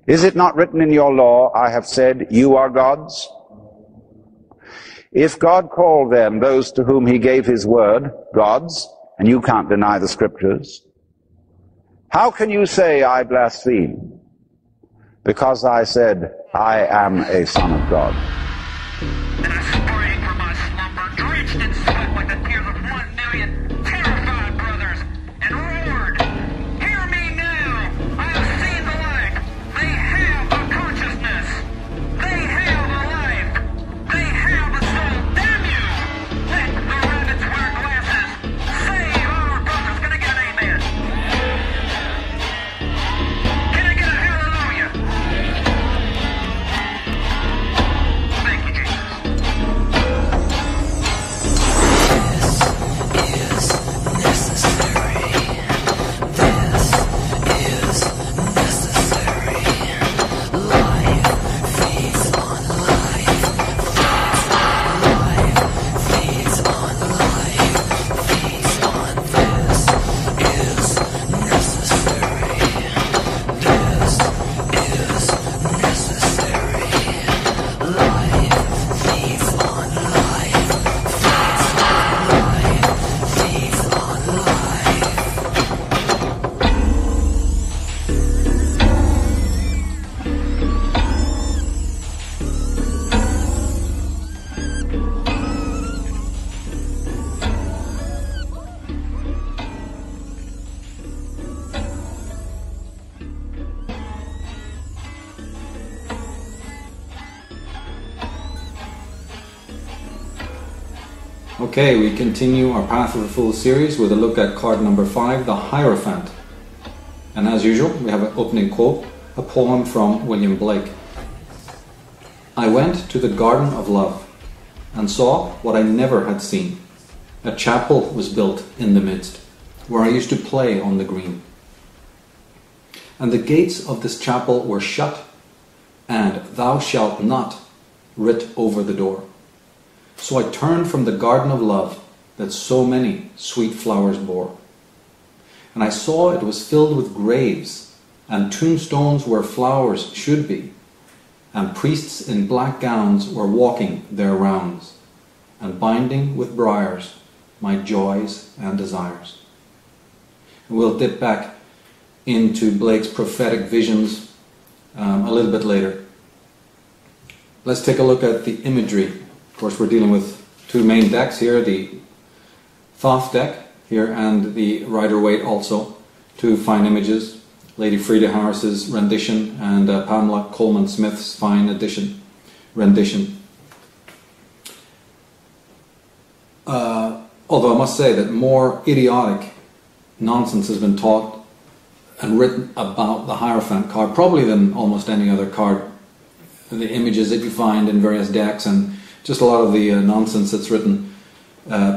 Is it not written in your law, I have said, you are gods? If God called then those to whom he gave his word gods, and you can't deny the scriptures, how can you say I blaspheme? Because I said, I am a son of God. And I sprang from my slumber, drenched in sweat like the tears of 1,000,000 terrified brothers, and roared, hear me now! I have seen the light! They have a consciousness! They have a life! They have a soul! Damn you! Let the rabbits wear glasses! Save our brothers! Can I get an amen? Can I get a hallelujah? Thank you, Jesus. Okay, we continue our Path of the Fool series with a look at card number 5, the Hierophant. And as usual, we have an opening quote, a poem from William Blake. I went to the Garden of Love and saw what I never had seen. A chapel was built in the midst, where I used to play on the green. And the gates of this chapel were shut, and thou shalt not writ over the door. So I turned from the garden of love that so many sweet flowers bore. And I saw it was filled with graves and tombstones where flowers should be, and priests in black gowns were walking their rounds, and binding with briars my joys and desires. And we'll dip back into Blake's prophetic visions a little bit later. Let's take a look at the imagery. Of course, we're dealing with two main decks here, the Thoth deck here and the Rider-Waite also. Two fine images, Lady Freda Harris's rendition and Pamela Coleman Smith's fine rendition. Although I must say that more idiotic nonsense has been taught and written about the Hierophant card, probably than almost any other card. The images that you find in various decks and just a lot of the nonsense that's written,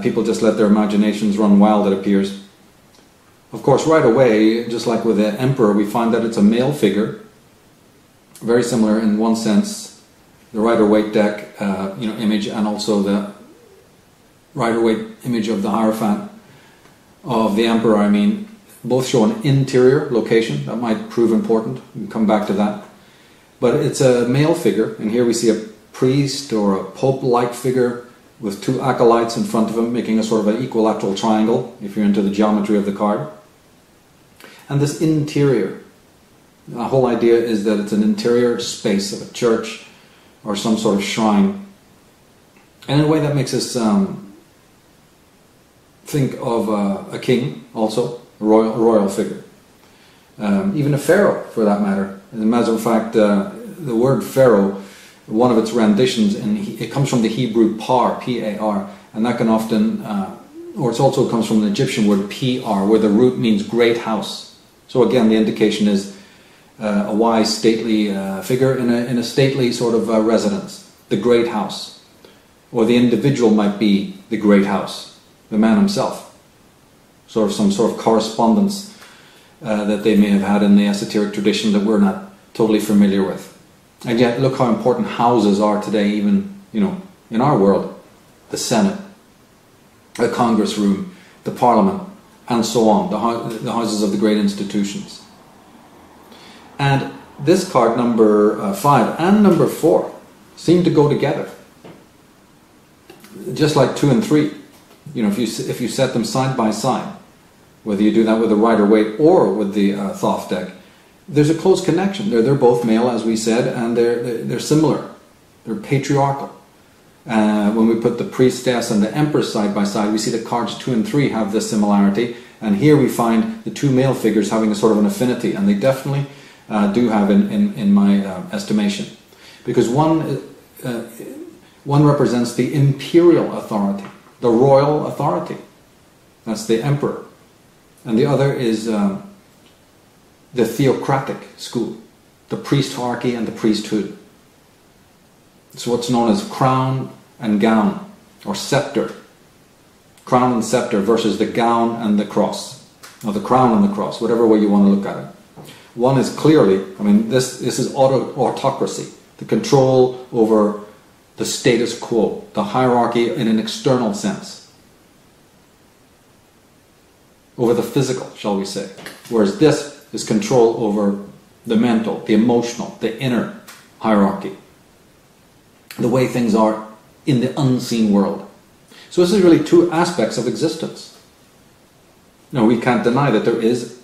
people just let their imaginations run wild, it appears. Of course, right away, just like with the Emperor, we find that it's a male figure, very similar in one sense, the Rider-Waite deck image, and also the Rider-Waite image of the Hierophant, of the Emperor, I mean, both show an interior location. That might prove important. We'll come back to that. But it's a male figure, and here we see a priest or a pope-like figure with two acolytes in front of him, making a sort of an equilateral triangle, if you're into the geometry of the card. And this interior, the whole idea is that it's an interior space of a church or some sort of shrine. And in a way that makes us think of a king also, a royal figure. Even a pharaoh, for that matter. As a matter of fact, the word pharaoh, one of its renditions, it comes from the Hebrew par, P-A-R, and that can often, or it also comes from the Egyptian word P-R, where the root means great house. So again, the indication is a wise, stately figure in a stately sort of residence, the great house. Or the individual might be the great house, the man himself. Sort of some sort of correspondence that they may have had in the esoteric tradition that we're not totally familiar with. And yet, look how important houses are today, even, in our world. The Senate, the Congress room, the Parliament, and so on, the houses of the great institutions. And this card number 5 and number 4 seem to go together, just like 2 and 3. You know, if you set them side by side, whether you do that with the Rider-Waite or with the Thoth deck, there's a close connection. They're both male, as we said, and they're similar. They're patriarchal. When we put the Priestess and the Empress side by side, we see that cards 2 and 3 have this similarity, and here we find the 2 male figures having a sort of an affinity, and they definitely do have in my estimation, because one represents the imperial authority, the royal authority. That's the emperor, and the other is the theocratic school, the priestarchy and the priesthood. It's what's known as crown and gown, or scepter. Crown and scepter versus the gown and the cross, or the crown and the cross, whatever way you want to look at it. One is clearly, I mean, this is autocracy, the control over the status quo, the hierarchy in an external sense, over the physical, shall we say. Whereas this is control over the mental, the emotional, the inner hierarchy, the way things are in the unseen world. So this is really 2 aspects of existence. Now, we can't deny that there is,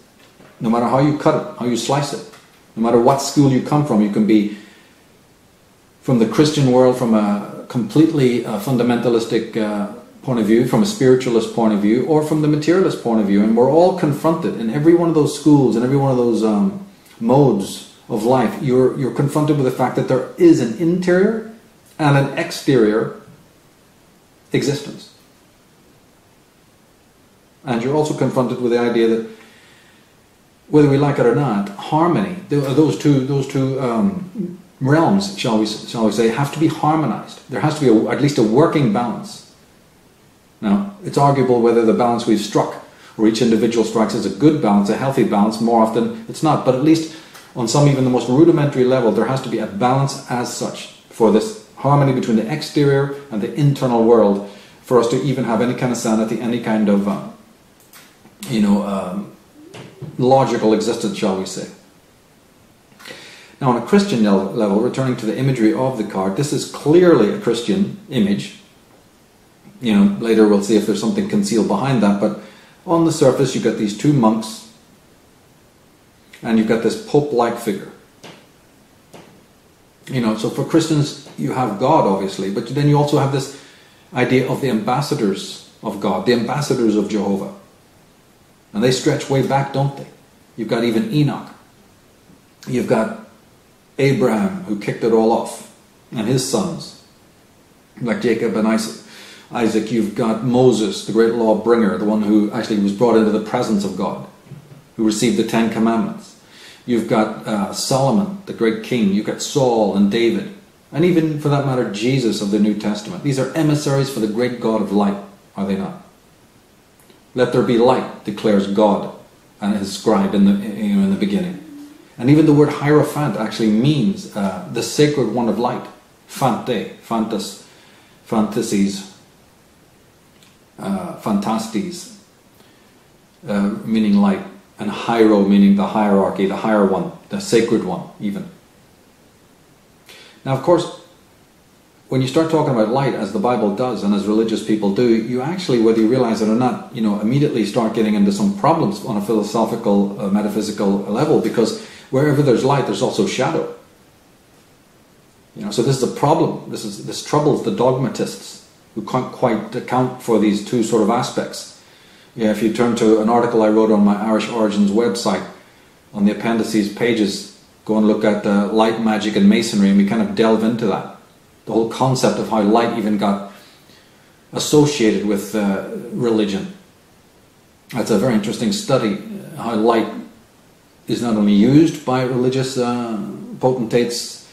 no matter how you cut it, how you slice it, no matter what school you come from, you can be from the Christian world, from a completely fundamentalistic point of view, from a spiritualist point of view, or from the materialist point of view, and we're all confronted in every one of those schools, and every one of those modes of life. You're confronted with the fact that there is an interior and an exterior existence. And you're also confronted with the idea that, whether we like it or not, harmony, those two realms, shall we say, have to be harmonized. There has to be at least a working balance. Now, it's arguable whether the balance we've struck, or each individual strikes, is a good balance, a healthy balance. More often it's not, but at least on some even the most rudimentary level, there has to be a balance as such for this harmony between the exterior and the internal world, for us to even have any kind of sanity, any kind of logical existence, shall we say. Now, on a Christian level, returning to the imagery of the card, this is clearly a Christian image. You know, later we'll see if there's something concealed behind that, but on the surface you've got these 2 monks, and you've got this Pope-like figure. You know, so for Christians, you have God, obviously, but then you also have this idea of the ambassadors of God, the ambassadors of Jehovah. And they stretch way back, don't they? You've got even Enoch. You've got Abraham, who kicked it all off, and his sons, like Jacob and Isaac. You've got Moses, the great law bringer, the one who actually was brought into the presence of God, who received the 10 Commandments. You've got Solomon, the great king. You've got Saul and David. And even, for that matter, Jesus of the New Testament. These are emissaries for the great God of light, are they not? Let there be light, declares God, and is scribed in the beginning. And even the word Hierophant actually means the sacred one of light. Phante, phantastes, phantastes, meaning light. And Hiero meaning the hierarchy, the higher one, the sacred one, even. Now, of course, when you start talking about light, as the Bible does, and as religious people do, you actually, whether you realize it or not, immediately start getting into some problems on a philosophical, metaphysical level, because wherever there's light, there's also shadow. So this is a problem. This troubles the dogmatists, who can't quite account for these 2 sort of aspects. If you turn to an article I wrote on my Irish Origins website, on the appendices pages, go and look at light, magic and masonry, and we kind of delve into that. The whole concept of how light even got associated with religion. That's a very interesting study, how light is not only used by religious potentates,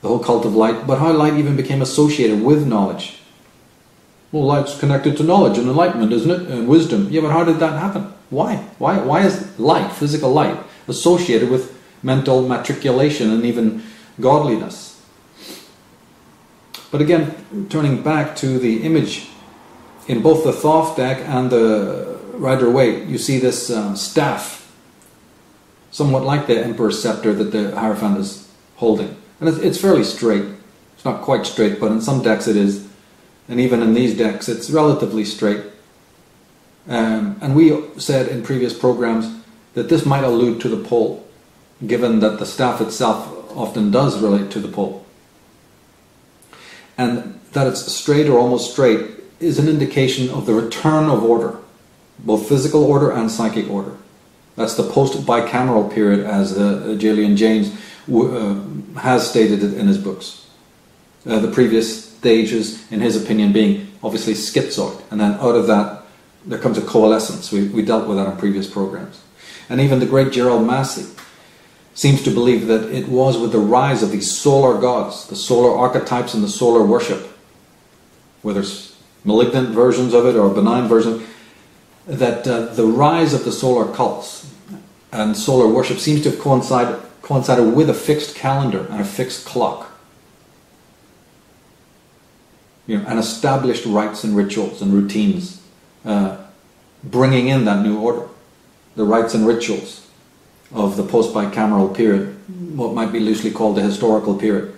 the whole cult of light, but how light even became associated with knowledge. Well, light's connected to knowledge and enlightenment, isn't it? And wisdom. Yeah, but how did that happen? Why? Why is light, physical light, associated with mental matriculation and even godliness? But again, turning back to the image, in both the Thoth deck and the Rider-Waite, you see this staff somewhat like the Emperor's scepter that the Hierophant is holding. And it's fairly straight. It's not quite straight, but in some decks it is. And even in these decks, it's relatively straight. And we said in previous programs that this might allude to the pole, given that the staff itself often does relate to the pole. And that it's straight or almost straight is an indication of the return of order, both physical order and psychic order. That's the post-bicameral period, as Julian Jaynes has stated it in his books. The previous stages, in his opinion, being obviously schizoid, and then out of that there comes a coalescence. We dealt with that in previous programs. And even the great Gerald Massey seems to believe that it was with the rise of these solar gods, the solar archetypes and the solar worship, whether it's malignant versions of it or benign versions, that the rise of the solar cults and solar worship seems to have coincided with a fixed calendar and a fixed clock. And established rites and rituals and routines, bringing in that new order. The rites and rituals of the post-bicameral period, what might be loosely called the historical period,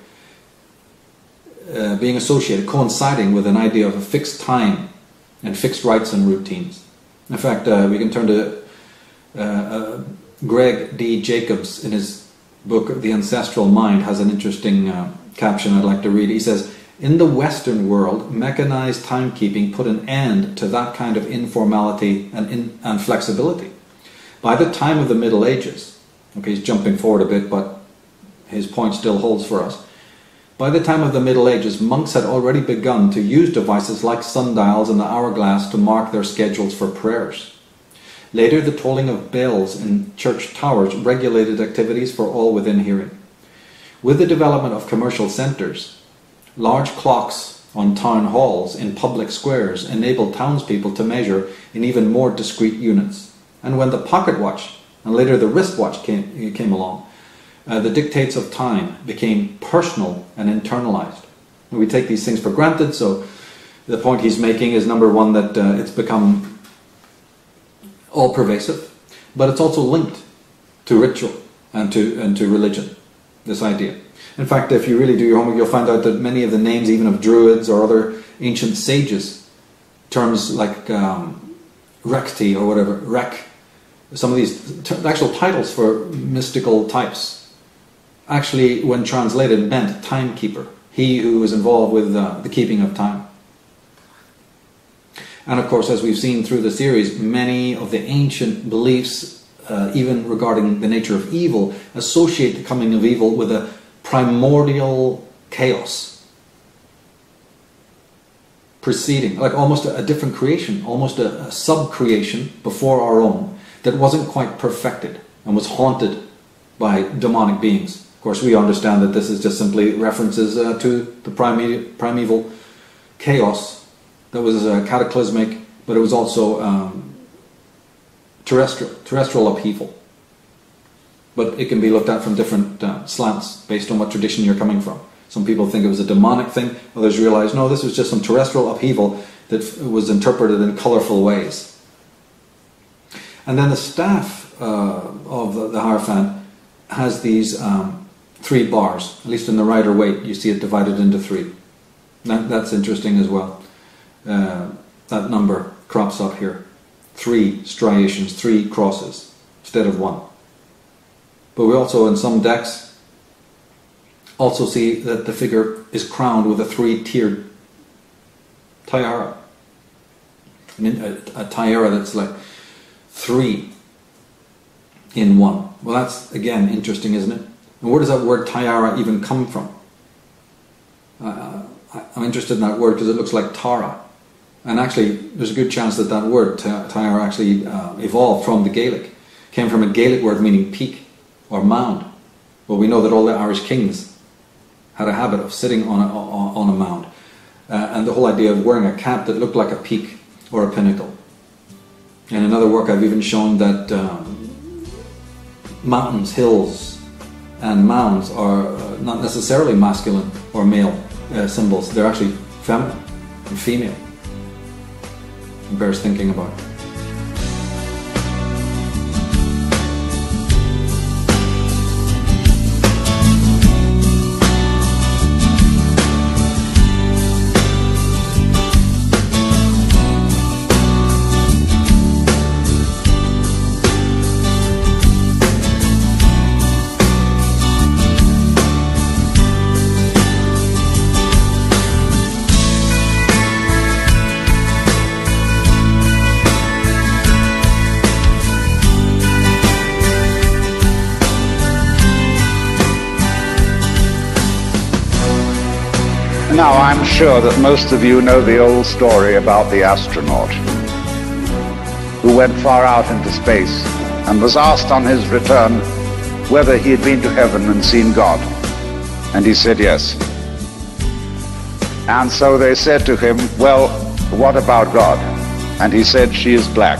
being associated, coinciding with an idea of a fixed time and fixed rites and routines. In fact, we can turn to Greg D. Jacobs in his book, The Ancestral Mind, has an interesting caption I'd like to read. He says, "In the Western world, mechanized timekeeping put an end to that kind of informality and flexibility. By the time of the Middle Ages," okay, he's jumping forward a bit, but his point still holds for us. By the time of the Middle Ages, monks had already begun to use devices like sundials and the hourglass to mark their schedules for prayers. Later, the tolling of bells in church towers regulated activities for all within hearing. With the development of commercial centres, large clocks on town halls in public squares enabled townspeople to measure in even more discrete units. And when the pocket watch and later the wristwatch came along, the dictates of time became personal and internalized. And we take these things for granted, so the point he's making is, number one, that it's become all-pervasive, but it's also linked to ritual and to religion, this idea. In fact, if you really do your homework, you'll find out that many of the names, even of druids or other ancient sages, terms like Rekti or whatever, Rek, some of these actual titles for mystical types, actually, when translated, meant timekeeper, he who was involved with the keeping of time. And of course, as we've seen through the series, many of the ancient beliefs, even regarding the nature of evil, associate the coming of evil with a primordial chaos preceding, like almost a different creation, almost a sub-creation before our own, that wasn't quite perfected and was haunted by demonic beings. Of course, we understand that this is just simply references to the primeval chaos that was cataclysmic, but it was also terrestrial upheaval. But it can be looked at from different slants based on what tradition you're coming from. Some people think it was a demonic thing, others realize, no, this was just some terrestrial upheaval that was interpreted in colorful ways. And then the staff of the Hierophant has these 3 bars, at least in the Rider Waite, you see it divided into 3. That's interesting as well. That number crops up here. 3 striations, 3 crosses, instead of 1. But we also, in some decks, also see that the figure is crowned with a 3-tiered tiara. I mean, a tiara that's like 3 in 1. Well, that's, again, interesting, isn't it? And where does that word tiara even come from? I'm interested in that word because it looks like Tara. And actually, there's a good chance that that word, tiara, actually evolved from the Gaelic. Came from a Gaelic word meaning peak or mound. Well, we know that all the Irish kings had a habit of sitting on a mound. And the whole idea of wearing a cap that looked like a peak or a pinnacle. In another work, I've even shown that mountains, hills, and mounds are not necessarily masculine or male symbols. They're actually feminine and female. It bears thinking about. Now, I'm sure that most of you know the old story about the astronaut who went far out into space and was asked on his return whether he had been to heaven and seen God. And he said yes. And so they said to him, well, what about God? And he said, she is black.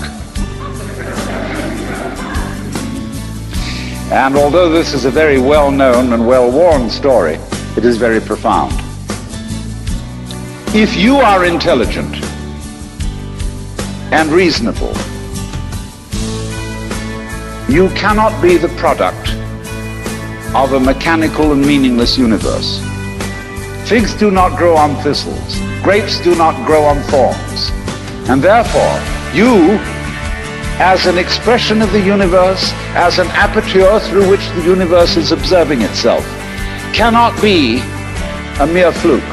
And although this is a very well-known and well-worn story, it is very profound. If you are intelligent and reasonable, you cannot be the product of a mechanical and meaningless universe. Figs do not grow on thistles. Grapes do not grow on thorns. And therefore, you, as an expression of the universe, as an aperture through which the universe is observing itself, cannot be a mere fluke.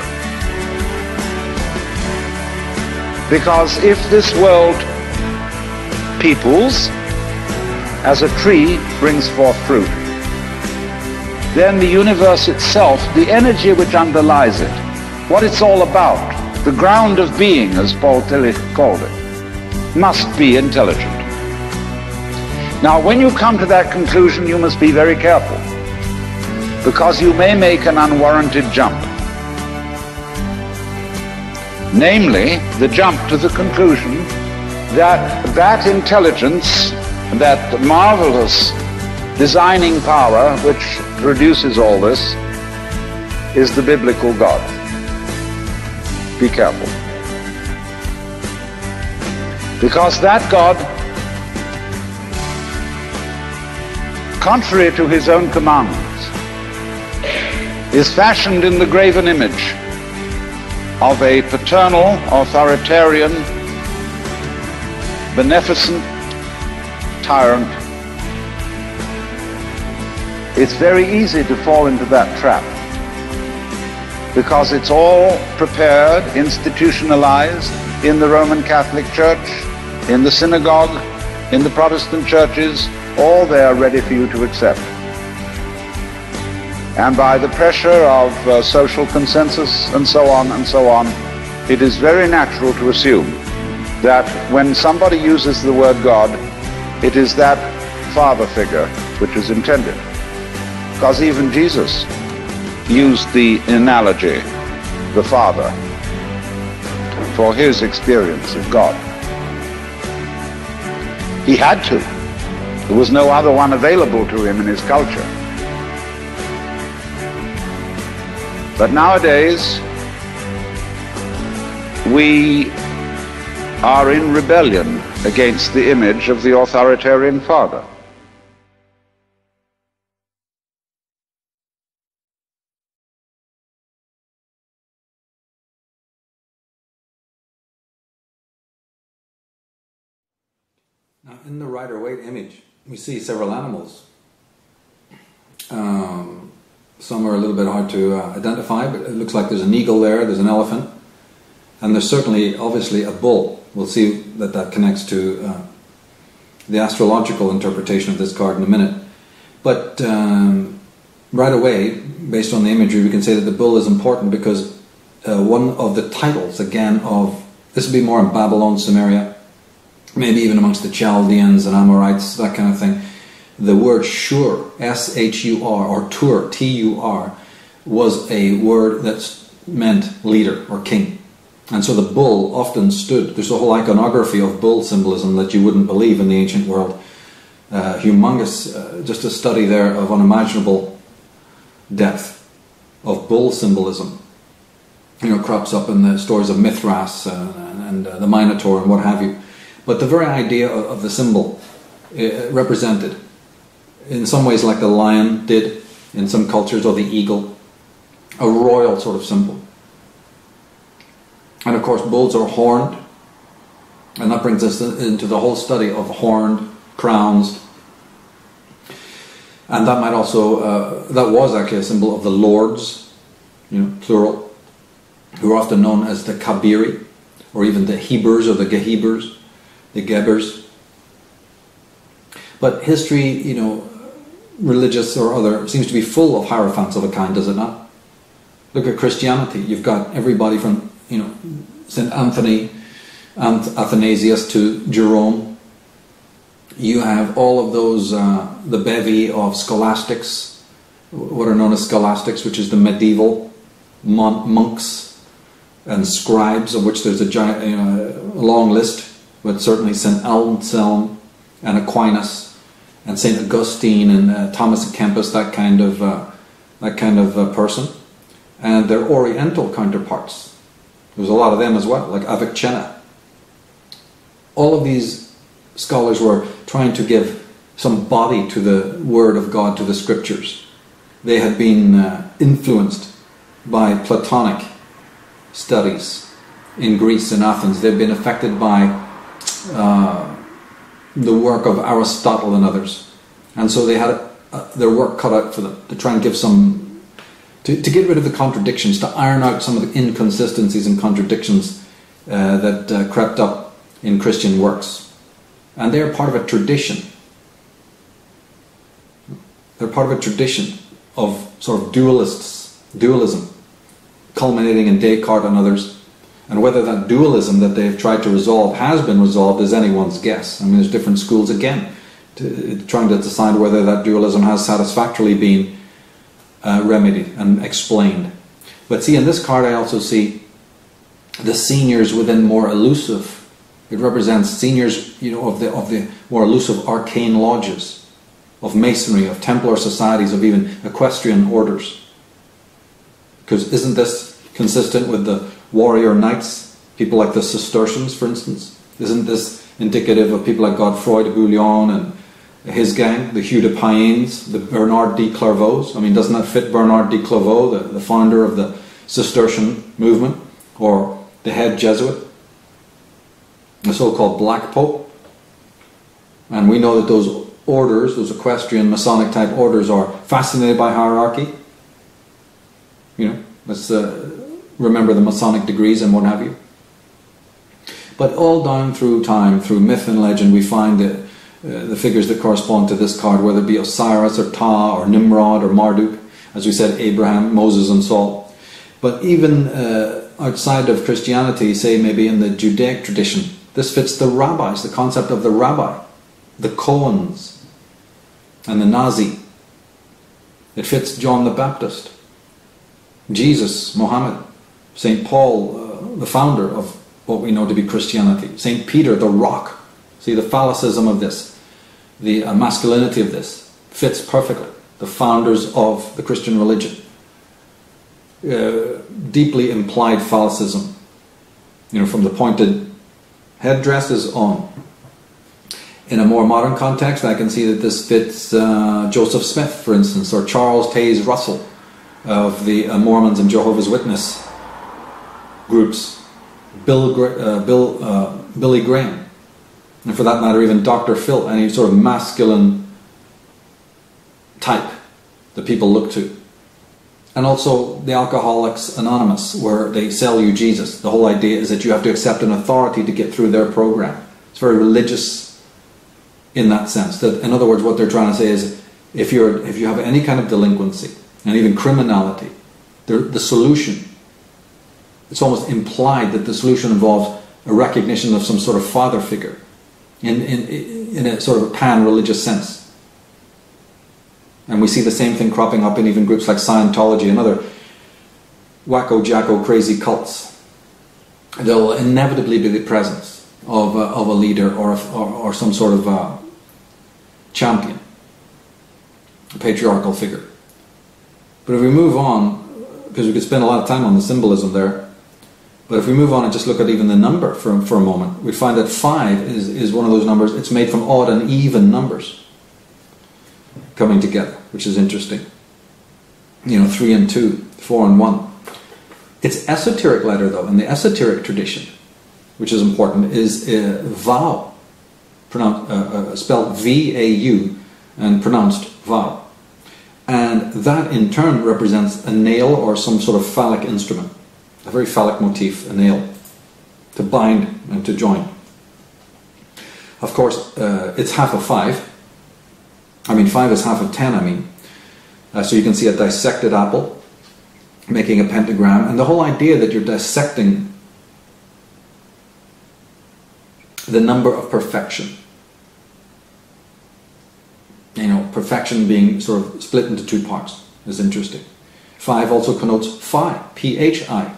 Because if this world peoples, as a tree brings forth fruit, then the universe itself, the energy which underlies it, what it's all about, the ground of being, as Paul Tillich called it, must be intelligent. Now, when you come to that conclusion, you must be very careful, because you may make an unwarranted jump. Namely, the jump to the conclusion that that intelligence, that marvelous designing power which produces all this, is the biblical God. Be careful. Because that God, contrary to his own commandments, is fashioned in the graven image of a paternal, authoritarian, beneficent tyrant. It's very easy to fall into that trap, because it's all prepared, institutionalized in the Roman Catholic Church, in the synagogue, in the Protestant churches, all there ready for you to accept. And by the pressure of social consensus and so on, it is very natural to assume that when somebody uses the word God, it is that father figure which is intended. Because even Jesus used the analogy, the Father, for his experience of God. He had to. There was no other one available to him in his culture. But nowadays, we are in rebellion against the image of the authoritarian father. Now, in the Rider-Waite image, we see several animals. Some are a little bit hard to identify, but it looks like there's an eagle there, there's an elephant, and there's certainly, obviously, a bull. We'll see that that connects to the astrological interpretation of this card in a minute. But right away, based on the imagery, we can say that the bull is important because one of the titles, again, of, this would be more in Babylon, Sumeria, maybe even amongst the Chaldeans and Amorites, that kind of thing. The word Shur, S-H-U-R, or Tur, T-U-R, was a word that meant leader or king. And so the bull often stood, there's a whole iconography of bull symbolism that you wouldn't believe in the ancient world. Humongous, just a study there of unimaginable depth of bull symbolism. You know, crops up in the stories of Mithras and the Minotaur and what have you. But the very idea of the symbol represented, in some ways like the lion did in some cultures, or the eagle, a royal sort of symbol. And of course bulls are horned, and that brings us into the whole study of horned crowns. And that might also, that was actually a symbol of the lords, you know, plural, who are often known as the Kabiri, or even the Hebers or the Gehebers, the Gebers. But history, you know, religious or other, seems to be full of hierophants of a kind, does it not? Look at Christianity. You've got everybody from, St. Anthony, Athanasius to Jerome. You have all of those, the bevy of scholastics, what are known as scholastics, which is the medieval monks and scribes, of which there's a long list, but certainly St. Anselm and Aquinas and St. Augustine and Thomas à Kempis, that kind of person, and their Oriental counterparts. There's a lot of them as well, like Avicenna. All of these scholars were trying to give some body to the Word of God, to the Scriptures. They had been influenced by Platonic studies in Greece and Athens. They've been affected by the work of Aristotle and others. And so they had their work cut out for them to try and give some, to get rid of the contradictions, to iron out some of the inconsistencies and contradictions that crept up in Christian works. And they're part of a tradition. They're part of a tradition of sort of dualism, culminating in Descartes and others. And whether that dualism that they've tried to resolve has been resolved is anyone's guess. I mean, there's different schools again trying to decide whether that dualism has satisfactorily been remedied and explained. But see, in this card I also see the seniors within more elusive. It represents seniors, of the more elusive arcane lodges, of masonry, of Templar societies, of even equestrian orders. Because isn't this consistent with the warrior knights, people like the Cistercians, for instance? Isn't this indicative of people like Godefroy de Bouillon and his gang, the Hugh de Payens, the Bernard de Clairvaux? I mean, doesn't that fit Bernard de Clairvaux, the founder of the Cistercian movement, or the head Jesuit, the so-called Black Pope? And we know that those orders, those equestrian Masonic type orders, are fascinated by hierarchy. Let's remember the Masonic degrees and what have you. But all down through time, through myth and legend, we find the figures that correspond to this card, whether it be Osiris or Ptah or Nimrod or Marduk, as we said, Abraham, Moses and Saul. But even outside of Christianity, say maybe in the Judaic tradition, this fits the rabbis, the concept of the rabbi, the Cohens, and the Nazi. It fits John the Baptist, Jesus, Muhammad, St. Paul, the founder of what we know to be Christianity, St. Peter, the rock. See, the phallicism of this, the masculinity of this, fits perfectly. The founders of the Christian religion. Deeply implied phallicism, from the pointed headdresses on. In a more modern context, I can see that this fits Joseph Smith, for instance, or Charles Taze Russell of the Mormons and Jehovah's Witness groups, Billy Graham, and for that matter even Dr. Phil, any sort of masculine type that people look to. And also the Alcoholics Anonymous, where they sell you Jesus. The whole idea is that you have to accept an authority to get through their program. It's very religious in that sense. That, in other words, what they're trying to say is, if you have any kind of delinquency and even criminality, the solution, it's almost implied that the solution involves a recognition of some sort of father figure in a sort of a pan-religious sense. And we see the same thing cropping up in even groups like Scientology and other wacko-jacko crazy cults. There will inevitably be the presence of a leader or some sort of champion, a patriarchal figure. But if we move on, because we could spend a lot of time on the symbolism there, but if we move on and just look at even the number for a moment, we find that 5 is one of those numbers. It's made from odd and even numbers coming together, which is interesting. 3 and 2, 4 and 1. Its esoteric letter, though, in the esoteric tradition, which is important, is Vau, spelled V-A-U, and pronounced Vau. And that in turn represents a nail or some sort of phallic instrument, a very phallic motif, a nail, to bind and to join. Of course, it's half of 5. 5 is half of 10, so you can see a dissected apple, making a pentagram, and the whole idea that you're dissecting the number of perfection. You know, perfection being sort of split into two parts is interesting. 5 also connotes phi, P-H-I.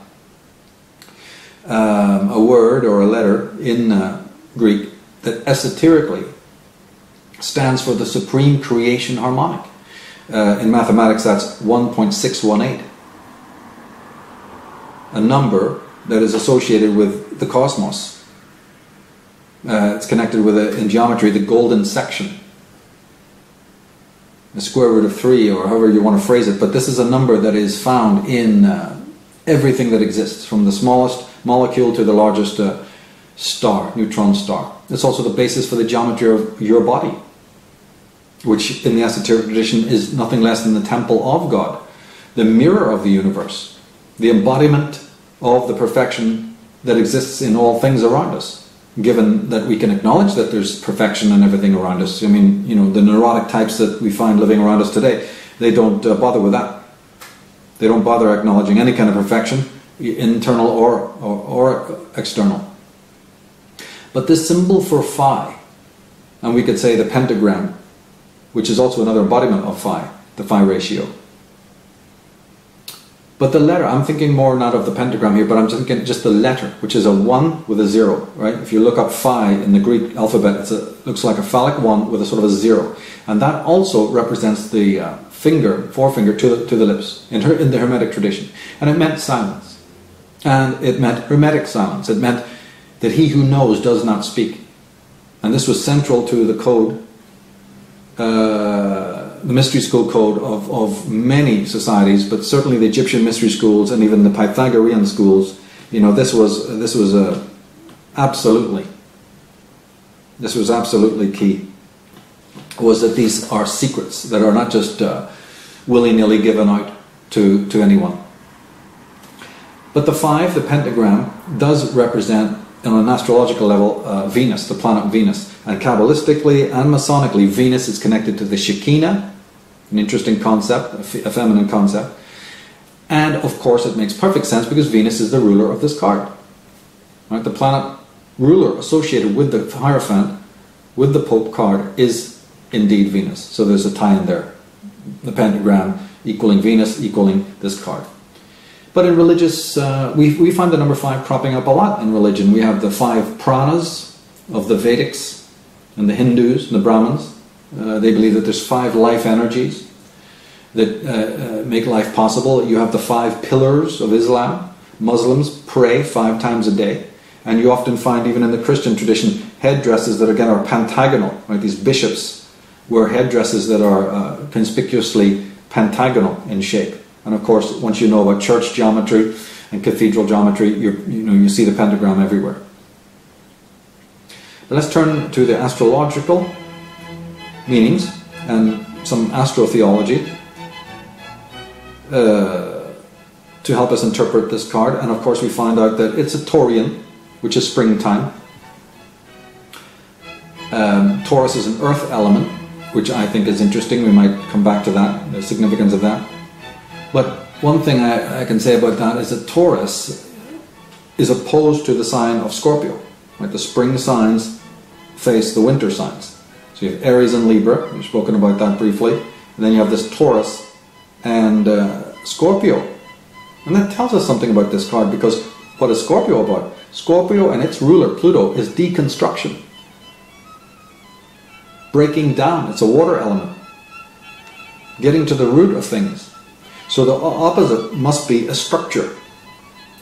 A word or a letter in Greek that esoterically stands for the supreme creation harmonic. In mathematics, that's 1.618. A number that is associated with the cosmos. It's connected with, in geometry, the golden section. The square root of 3, or however you want to phrase it. But this is a number that is found in everything that exists, from the smallest molecule to the largest star, neutron star. It's also the basis for the geometry of your body, which in the esoteric tradition is nothing less than the temple of God, the mirror of the universe, the embodiment of the perfection that exists in all things around us. Given that we can acknowledge that there's perfection in everything around us. I mean, you know, the neurotic types that we find living around us today, they don't bother with that. They don't bother acknowledging any kind of perfection, internal or external. But this symbol for phi, and we could say the pentagram, which is also another embodiment of phi, the phi ratio. But the letter, I'm thinking more not of the pentagram here, but I'm thinking just the letter, which is a 1 with a 0, right? If you look up phi in the Greek alphabet, it looks like a phallic 1 with a sort of a 0. And that also represents the forefinger to the lips in the Hermetic tradition. And it meant silence. And it meant Hermetic silence. It meant that he who knows does not speak. And this was central to the code, the mystery school code of many societies, but certainly the Egyptian mystery schools and even the Pythagorean schools. You know, this was absolutely key. Was that these are secrets that are not just willy-nilly given out to anyone. But the 5, the pentagram, does represent, on an astrological level, Venus, the planet Venus. And Kabbalistically and Masonically, Venus is connected to the Shekinah, an interesting concept, a feminine concept. And of course it makes perfect sense because Venus is the ruler of this card. Right? The planet ruler associated with the Hierophant, with the Pope card, is indeed Venus. So there's a tie in there. The pentagram equaling Venus, equaling this card. But in religious, we find the number 5 cropping up a lot in religion. We have the 5 pranas of the Vedics and the Hindus and the Brahmins. They believe that there's 5 life energies that make life possible. You have the 5 pillars of Islam. Muslims pray 5 times a day. And you often find, even in the Christian tradition, headdresses that again are pentagonal. Right? These bishops wear headdresses that are conspicuously pentagonal in shape. And of course, once you know about church geometry and cathedral geometry, you see the pentagram everywhere. But let's turn to the astrological meanings and some astrotheology to help us interpret this card. And of course we find out that it's a Taurian, which is springtime. Taurus is an earth element, which I think is interesting. We might come back to that, the significance of that. But one thing I can say about that is that Taurus is opposed to the sign of Scorpio. Right? The spring signs face the winter signs. So you have Aries and Libra, we've spoken about that briefly. And then you have this Taurus and Scorpio. And that tells us something about this card, because what is Scorpio about? Scorpio and its ruler, Pluto, is deconstruction. Breaking down, it's a water element. Getting to the root of things. So the opposite must be a structure.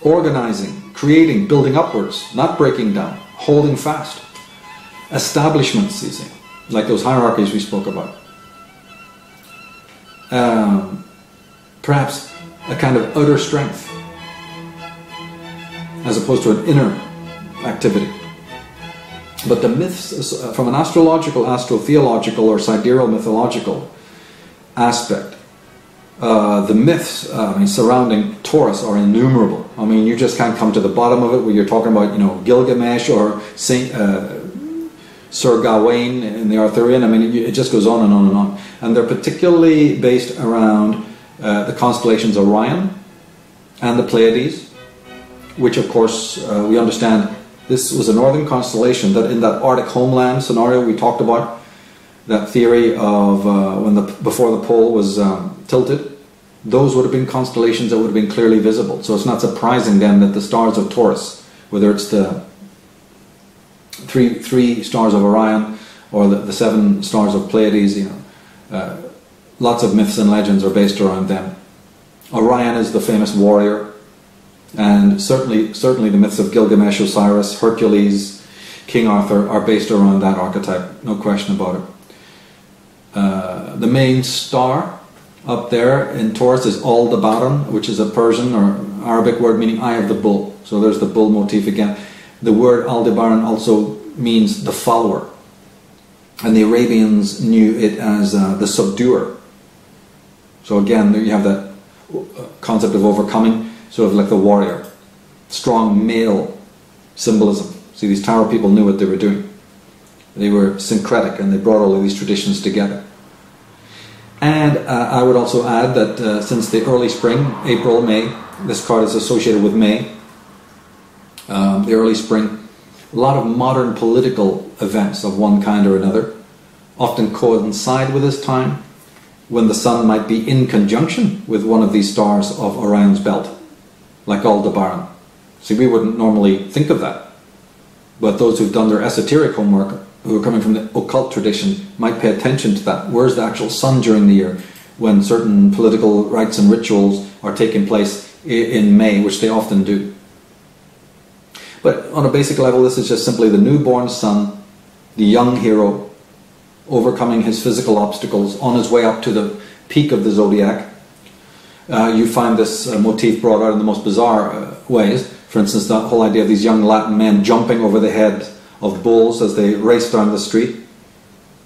Organizing, creating, building upwards, not breaking down, holding fast. Establishments, you see, like those hierarchies we spoke about. Perhaps a kind of outer strength, as opposed to an inner activity. But the myths, from an astrological, astrotheological, or sidereal mythological aspect, the myths surrounding Taurus are innumerable. I mean, you just can't come to the bottom of it, where you're talking about, Gilgamesh or Sir Gawain in the Arthurian. I mean, it just goes on and on and on. And they're particularly based around the constellations Orion and the Pleiades, which of course we understand this was a northern constellation that in that Arctic homeland scenario we talked about, that theory of before the pole was tilted, those would have been constellations that would have been clearly visible. So it's not surprising then that the stars of Taurus, whether it's the three stars of Orion or the 7 stars of Pleiades, lots of myths and legends are based around them. Orion is the famous warrior, and certainly the myths of Gilgamesh, Osiris, Hercules, King Arthur are based around that archetype, no question about it. The main star up there in Taurus is Aldebaran, which is a Persian or Arabic word meaning eye of the bull. So there's the bull motif again. The word Aldebaran also means the follower, and the Arabians knew it as the subduer. So again, there you have that concept of overcoming, sort of like the warrior, strong male symbolism. See, these Taro people knew what they were doing. They were syncretic, and they brought all of these traditions together. And I would also add that since the early spring, April, May, this card is associated with May, the early spring, a lot of modern political events of one kind or another often coincide with this time, when the sun might be in conjunction with one of these stars of Orion's belt, like Aldebaran. See, we wouldn't normally think of that, but those who've done their esoteric homework, who are coming from the occult tradition, might pay attention to that. Where's the actual sun during the year when certain political rites and rituals are taking place in May, which they often do. But on a basic level, this is just simply the newborn sun, the young hero, overcoming his physical obstacles on his way up to the peak of the zodiac. You find this motif brought out in the most bizarre ways. For instance, the whole idea of these young Latin men jumping over the head of bulls as they race down the street.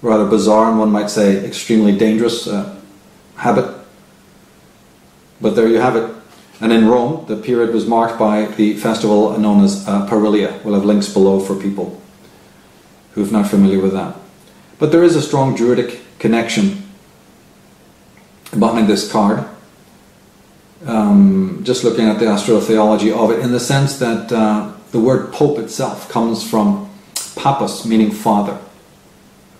Rather bizarre, and one might say extremely dangerous habit. But there you have it. And in Rome, the period was marked by the festival known as Perilia. We'll have links below for people who's not familiar with that. But there is a strong Druidic connection behind this card. Just looking at the astrotheology of it, in the sense that the word Pope itself comes from Papus, meaning father.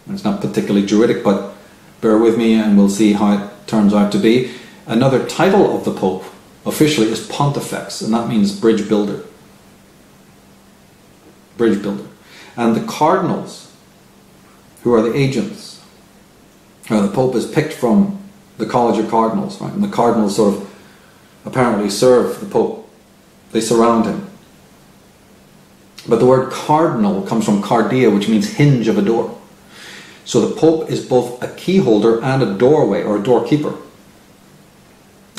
And it's not particularly Druidic, but bear with me and we'll see how it turns out to be. Another title of the Pope officially is Pontifex, and that means bridge builder. Bridge builder. And the cardinals, who are the agents, the Pope is picked from the College of Cardinals, right? And the cardinals sort of apparently serve the Pope. They surround him. But the word cardinal comes from cardia, which means hinge of a door. So the Pope is both a key holder and a doorway, or a doorkeeper.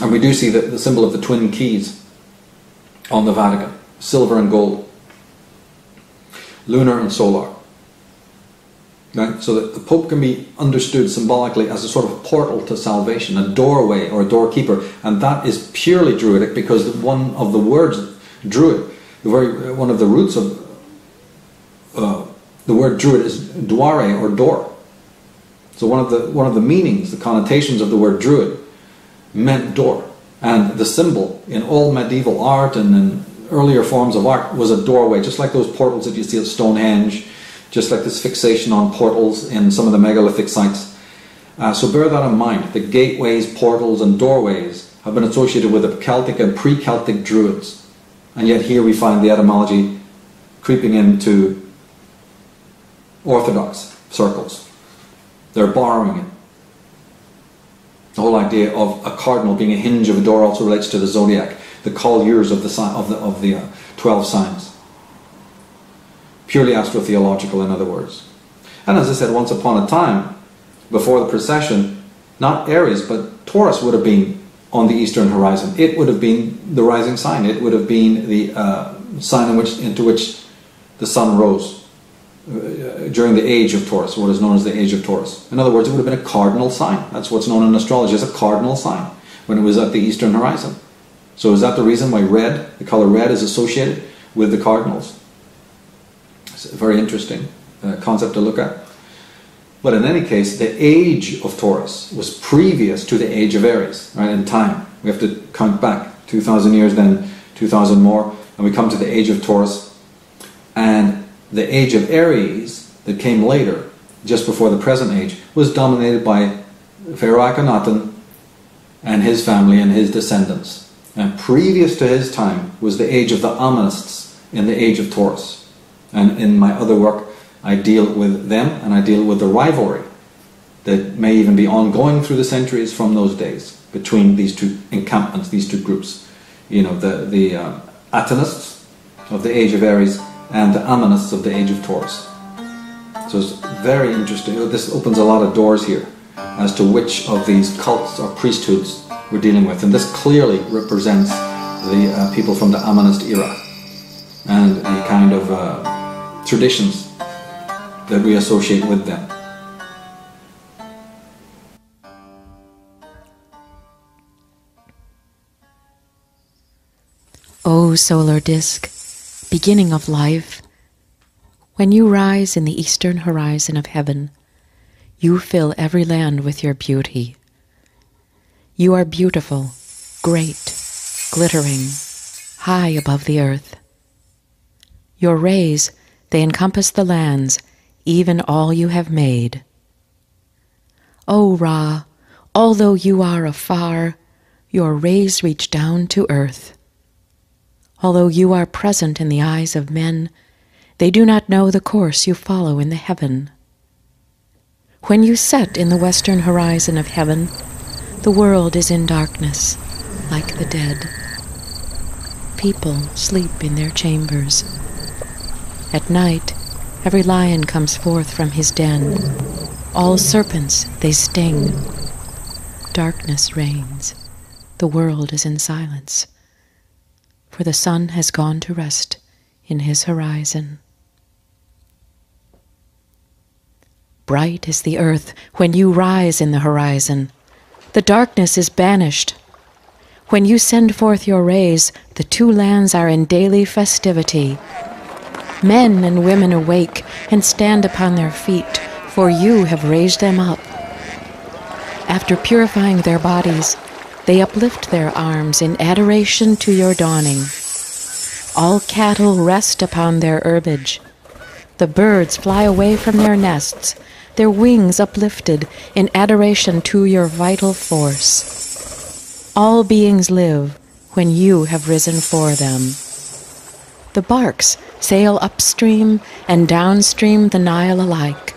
And we do see the symbol of the twin keys on the Vatican, silver and gold, lunar and solar. Right? So that the Pope can be understood symbolically as a sort of portal to salvation, a doorway or a doorkeeper, and that is purely Druidic, because one of the words Druid, one of the roots of the word Druid is duare, or door. So one of the meanings, the connotations of the word Druid meant door, and the symbol in all medieval art and in earlier forms of art was a doorway, just like those portals that you see at Stonehenge, just like this fixation on portals in some of the megalithic sites. So bear that in mind. The gateways, portals and doorways have been associated with the Celtic and pre-Celtic Druids, and yet here we find the etymology creeping into Orthodox circles. They're borrowing it. The whole idea of a cardinal being a hinge of a door also relates to the zodiac, the colliers of the 12 signs. Purely astrotheological, in other words. And as I said, once upon a time, before the precession, not Aries but Taurus would have been on the eastern horizon. It would have been the rising sign. It would have been the sign into which the sun rose during the age of Taurus, what is known as the age of Taurus. In other words, it would have been a cardinal sign. That's what's known in astrology as a cardinal sign, when it was at the eastern horizon. So is that the reason why red, the color red, is associated with the cardinals? It's a very interesting concept to look at. But in any case, the age of Taurus was previous to the age of Aries, right, in time. We have to count back 2,000 years, then 2,000 more, and we come to the age of Taurus. And the age of Aries that came later, just before the present age, was dominated by Pharaoh Akhenaten and his family and his descendants. And previous to his time was the age of the Amonists in the age of Taurus. And in my other work, I deal with them, and I deal with the rivalry that may even be ongoing through the centuries from those days between these two encampments, these two groups. You know, the Atenists of the age of Aries and the Ammonists of the age of Taurus. So it's very interesting. This opens a lot of doors here as to which of these cults or priesthoods we're dealing with. And this clearly represents the people from the Ammonist era and the kind of traditions that we associate with them. O solar disk, beginning of life, when you rise in the eastern horizon of heaven, you fill every land with your beauty. You are beautiful, great, glittering, high above the earth. Your rays, they encompass the lands, even all you have made. O Ra, although you are afar, your rays reach down to earth. Although you are present in the eyes of men, they do not know the course you follow in the heaven. When you set in the western horizon of heaven, the world is in darkness, like the dead. People sleep in their chambers. At night, every lion comes forth from his den. All serpents, they sting. Darkness reigns. The world is in silence, for the sun has gone to rest in his horizon. Bright is the earth when you rise in the horizon. The darkness is banished. When you send forth your rays, the two lands are in daily festivity. Men and women awake and stand upon their feet, for you have raised them up. After purifying their bodies, they uplift their arms in adoration to your dawning. All cattle rest upon their herbage. The birds fly away from their nests, their wings uplifted in adoration to your vital force. All beings live when you have risen for them. The barks sail upstream and downstream the Nile alike.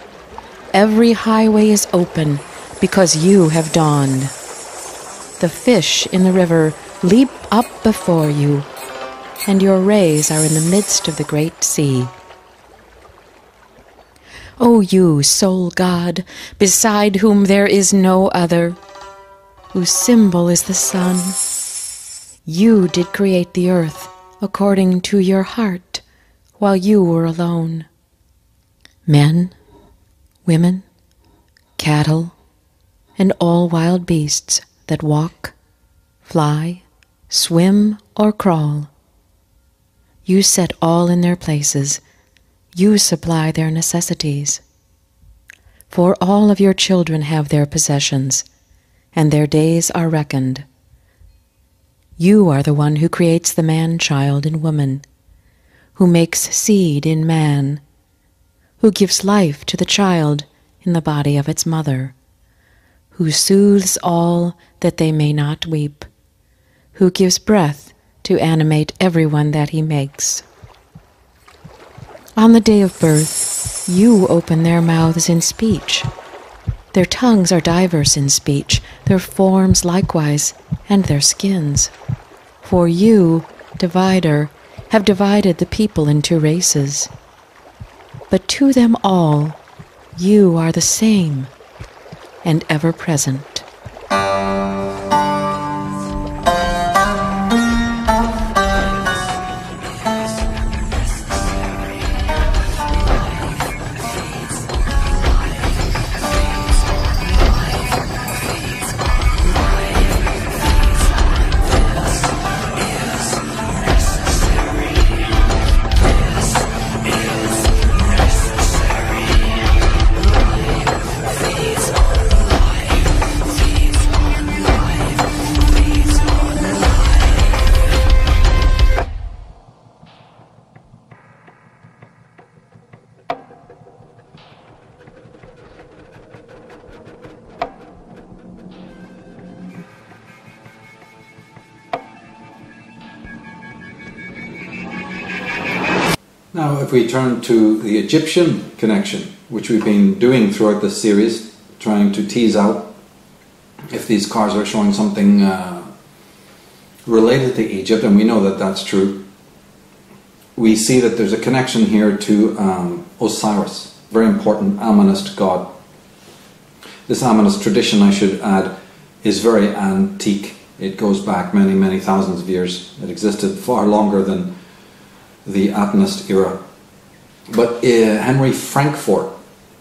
Every highway is open because you have dawned. The fish in the river leap up before you, and your rays are in the midst of the great sea. O you, sole God, beside whom there is no other, whose symbol is the sun, you did create the earth according to your heart while you were alone. Men, women, cattle, and all wild beasts that walk, fly, swim, or crawl. You set all in their places. You supply their necessities. For all of your children have their possessions, and their days are reckoned. You are the one who creates the man-child in woman, who makes seed in man, who gives life to the child in the body of its mother, who soothes all that they may not weep, who gives breath to animate everyone that he makes. On the day of birth, you open their mouths in speech. Their tongues are diverse in speech, their forms likewise, and their skins. For you, divider, have divided the people into races. But to them all, you are the same, and ever present. Now, if we turn to the Egyptian connection, which we've been doing throughout this series, trying to tease out if these cards are showing something related to Egypt, and we know that that's true, we see that there's a connection here to Osiris, very important Amonist god. This Amonist tradition, I should add, is very antique. It goes back many, many thousands of years. It existed far longer than the Atonist era. But Henry Frankfort,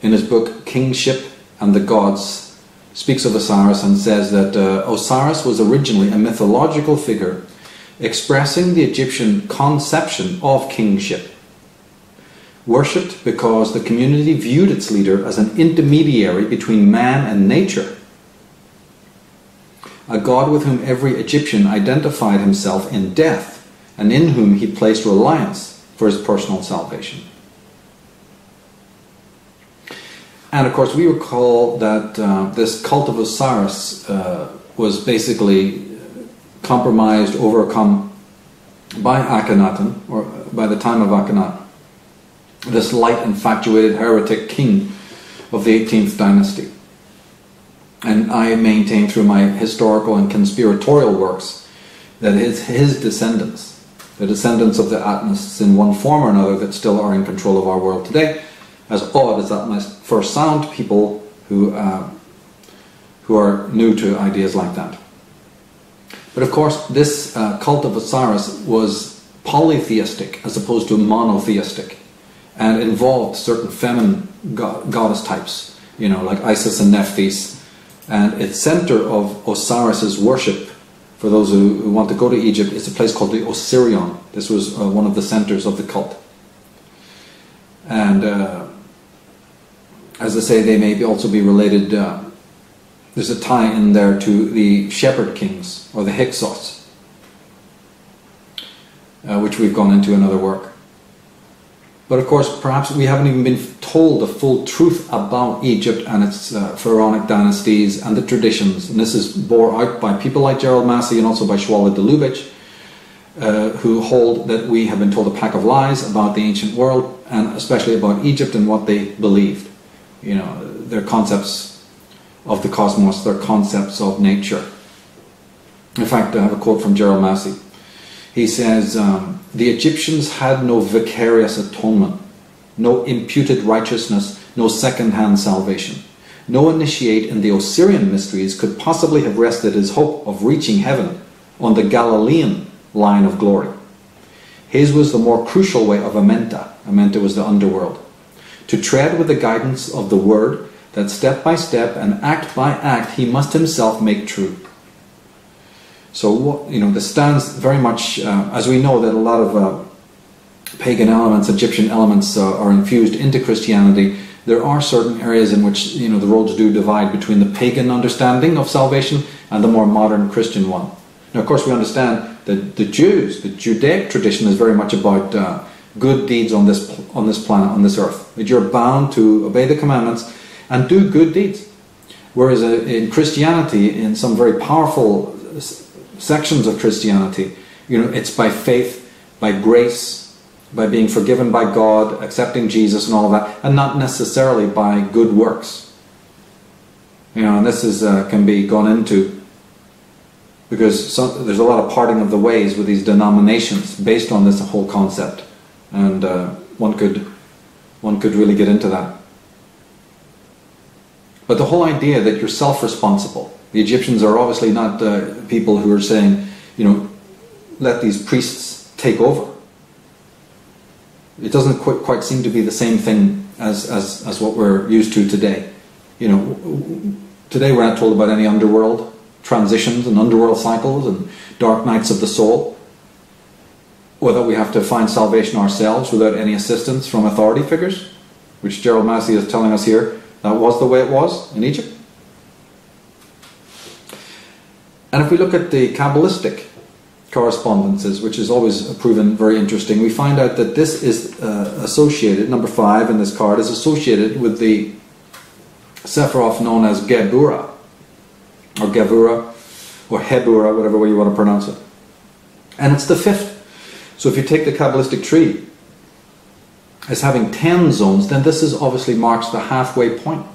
in his book Kingship and the Gods, speaks of Osiris and says that Osiris was originally a mythological figure expressing the Egyptian conception of kingship, worshipped because the community viewed its leader as an intermediary between man and nature, a god with whom every Egyptian identified himself in death and in whom he placed reliance for his personal salvation. And of course we recall that this cult of Osiris was basically compromised, overcome by Akhenaten, or by the time of Akhenaten, this light-infatuated heretic king of the 18th dynasty. And I maintain through my historical and conspiratorial works that his descendants, the descendants of the Atonists in one form or another that still are in control of our world today, as odd as that might first sound, people who are new to ideas like that. But of course, this cult of Osiris was polytheistic as opposed to monotheistic, and involved certain feminine goddess types, you know, like Isis and Nephthys. And its center of Osiris's worship, for those who want to go to Egypt, is a place called the Osirion. This was one of the centers of the cult. And as I say, they may also be related. There's a tie in there to the shepherd kings, or the Hyksos, which we've gone into another work. But of course, perhaps we haven't even been told the full truth about Egypt and its pharaonic dynasties and the traditions. And this is bore out by people like Gerald Massey and also by Schwala de Lubitsch, who hold that we have been told a pack of lies about the ancient world, and especially about Egypt and what they believed. You know, their concepts of the cosmos, their concepts of nature. In fact, I have a quote from Gerald Massey. He says, the Egyptians had no vicarious atonement, no imputed righteousness, no second-hand salvation. No initiate in the Osirian mysteries could possibly have rested his hope of reaching heaven on the Galilean line of glory. His was the more crucial way of Amenta. Amenta was the underworld. To tread with the guidance of the word that step by step and act by act he must himself make true. So, you know, this stands very much, as we know that a lot of pagan elements, Egyptian elements are infused into Christianity. There are certain areas in which, you know, the roads do divide between the pagan understanding of salvation and the more modern Christian one. Now, of course, we understand that the Jews, the Judaic tradition is very much about good deeds on this planet, on this earth. That you're bound to obey the commandments and do good deeds. Whereas in Christianity, in some very powerful sections of Christianity, you know, it's by faith, by grace, by being forgiven by God, accepting Jesus and all of that, and not necessarily by good works. You know, and this is can be gone into because there's a lot of parting of the ways with these denominations based on this whole concept, and one could really get into that. But the whole idea that you're self-responsible. The Egyptians are obviously not people who are saying, you know, let these priests take over. It doesn't quite seem to be the same thing as what we're used to today. You know, today we're not told about any underworld transitions and underworld cycles and dark nights of the soul, or that we have to find salvation ourselves without any assistance from authority figures, which Gerald Massey is telling us here. That was the way it was in Egypt. And if we look at the Kabbalistic correspondences, which is always proven very interesting, we find out that this is associated, number 5 in this card, is associated with the Sephiroth known as Gebura, or Gevura, or Hebura, whatever way you want to pronounce it. And it's the 5th. So if you take the Kabbalistic tree, as having 10 zones, then this is obviously marks the halfway point.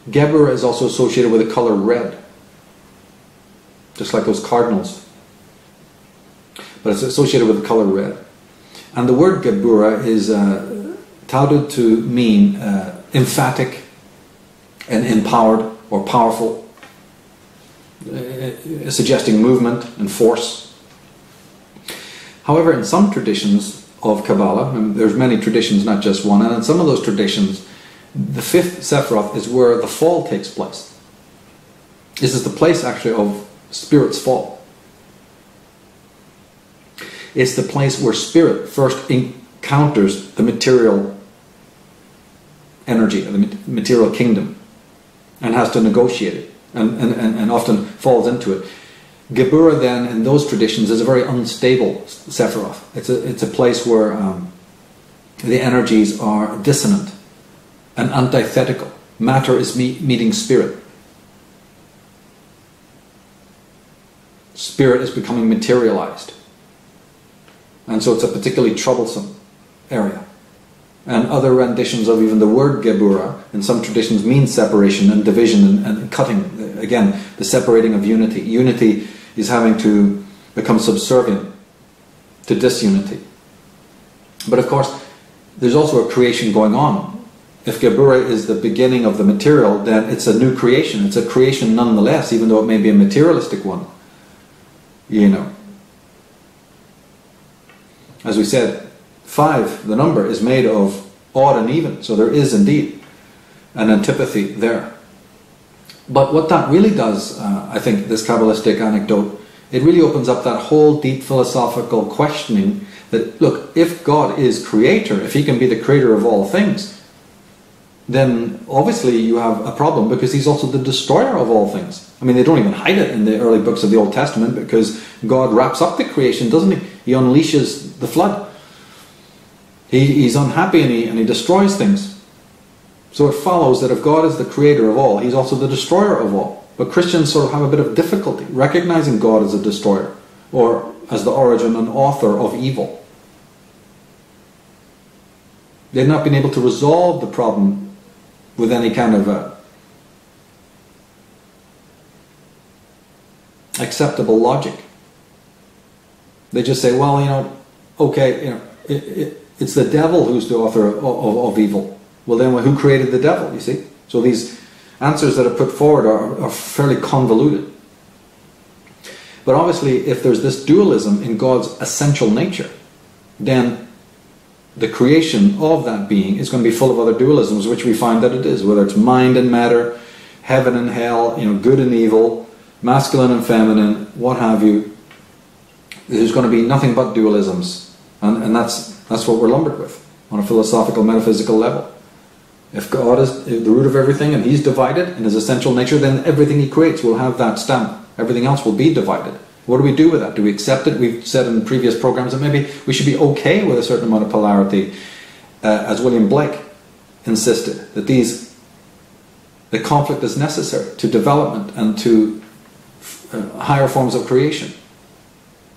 Geburah is also associated with the color red, just like those cardinals. But it's associated with the color red. And the word Geburah is touted to mean emphatic and empowered or powerful, suggesting movement and force. However, in some traditions of Kabbalah, and there's many traditions, not just one, and in some of those traditions, the fifth Sephiroth is where the fall takes place. This is the place actually of Spirit's fall. It's the place where Spirit first encounters the material energy, the material kingdom, and has to negotiate it, and often falls into it. Geburah then, in those traditions, is a very unstable Sephiroth. It's a place where the energies are dissonant and antithetical. Matter is meeting spirit. Spirit is becoming materialized. And so it's a particularly troublesome area. And other renditions of even the word Geburah in some traditions mean separation and division and cutting. Again, the separating of unity. Unity is having to become subservient to disunity. But of course, there's also a creation going on. If Geburah is the beginning of the material, then it's a new creation. It's a creation nonetheless, even though it may be a materialistic one. You know. As we said, 5, the number, is made of odd and even. So there is indeed an antipathy there. But what that really does, I think, this Kabbalistic anecdote, it really opens up that whole deep philosophical questioning that, look, if God is creator, if he can be the creator of all things, then obviously you have a problem, because he's also the destroyer of all things. I mean, they don't even hide it in the early books of the Old Testament, because God wraps up the creation, doesn't he? He unleashes the flood. He's unhappy and he destroys things. So it follows that if God is the creator of all, he's also the destroyer of all. But Christians sort of have a bit of difficulty recognizing God as a destroyer, or as the origin and author of evil. They've not been able to resolve the problem with any kind of acceptable logic. They just say, well, okay, it's the devil who's the author of evil. Well, then who created the devil, you see? So these answers that are put forward are fairly convoluted. But obviously, if there's this dualism in God's essential nature, then the creation of that being is going to be full of other dualisms, which we find that it is, whether it's mind and matter, heaven and hell, good and evil, masculine and feminine, what have you. There's going to be nothing but dualisms, and that's what we're lumbered with on a philosophical, metaphysical level. If God is the root of everything and he's divided in his essential nature, then everything he creates will have that stamp. Everything else will be divided. What do we do with that? Do we accept it? We've said in previous programs that maybe we should be okay with a certain amount of polarity, as William Blake insisted, that the conflict is necessary to development and to higher forms of creation.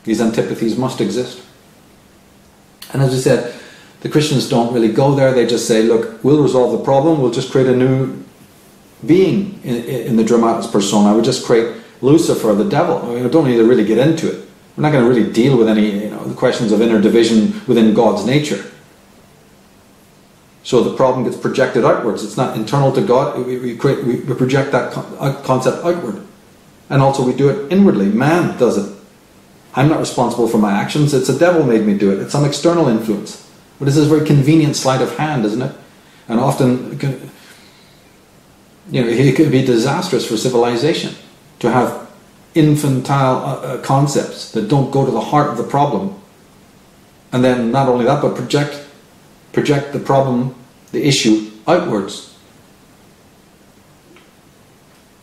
These antipathies must exist. And as we said, the Christians don't really go there. They just say, look, we'll resolve the problem. We'll just create a new being in the dramatis persona. We'll just create Lucifer, the devil. We don't need to really get into it. We're not going to really deal with any the questions of inner division within God's nature. So the problem gets projected outwards. It's not internal to God. We project that concept outward. And also we do it inwardly. Man does it. I'm not responsible for my actions. It's the devil made me do it. It's some external influence. But this is a very convenient sleight of hand, isn't it? And often, it can be disastrous for civilization to have infantile concepts that don't go to the heart of the problem. And then not only that, but project the problem, the issue, outwards.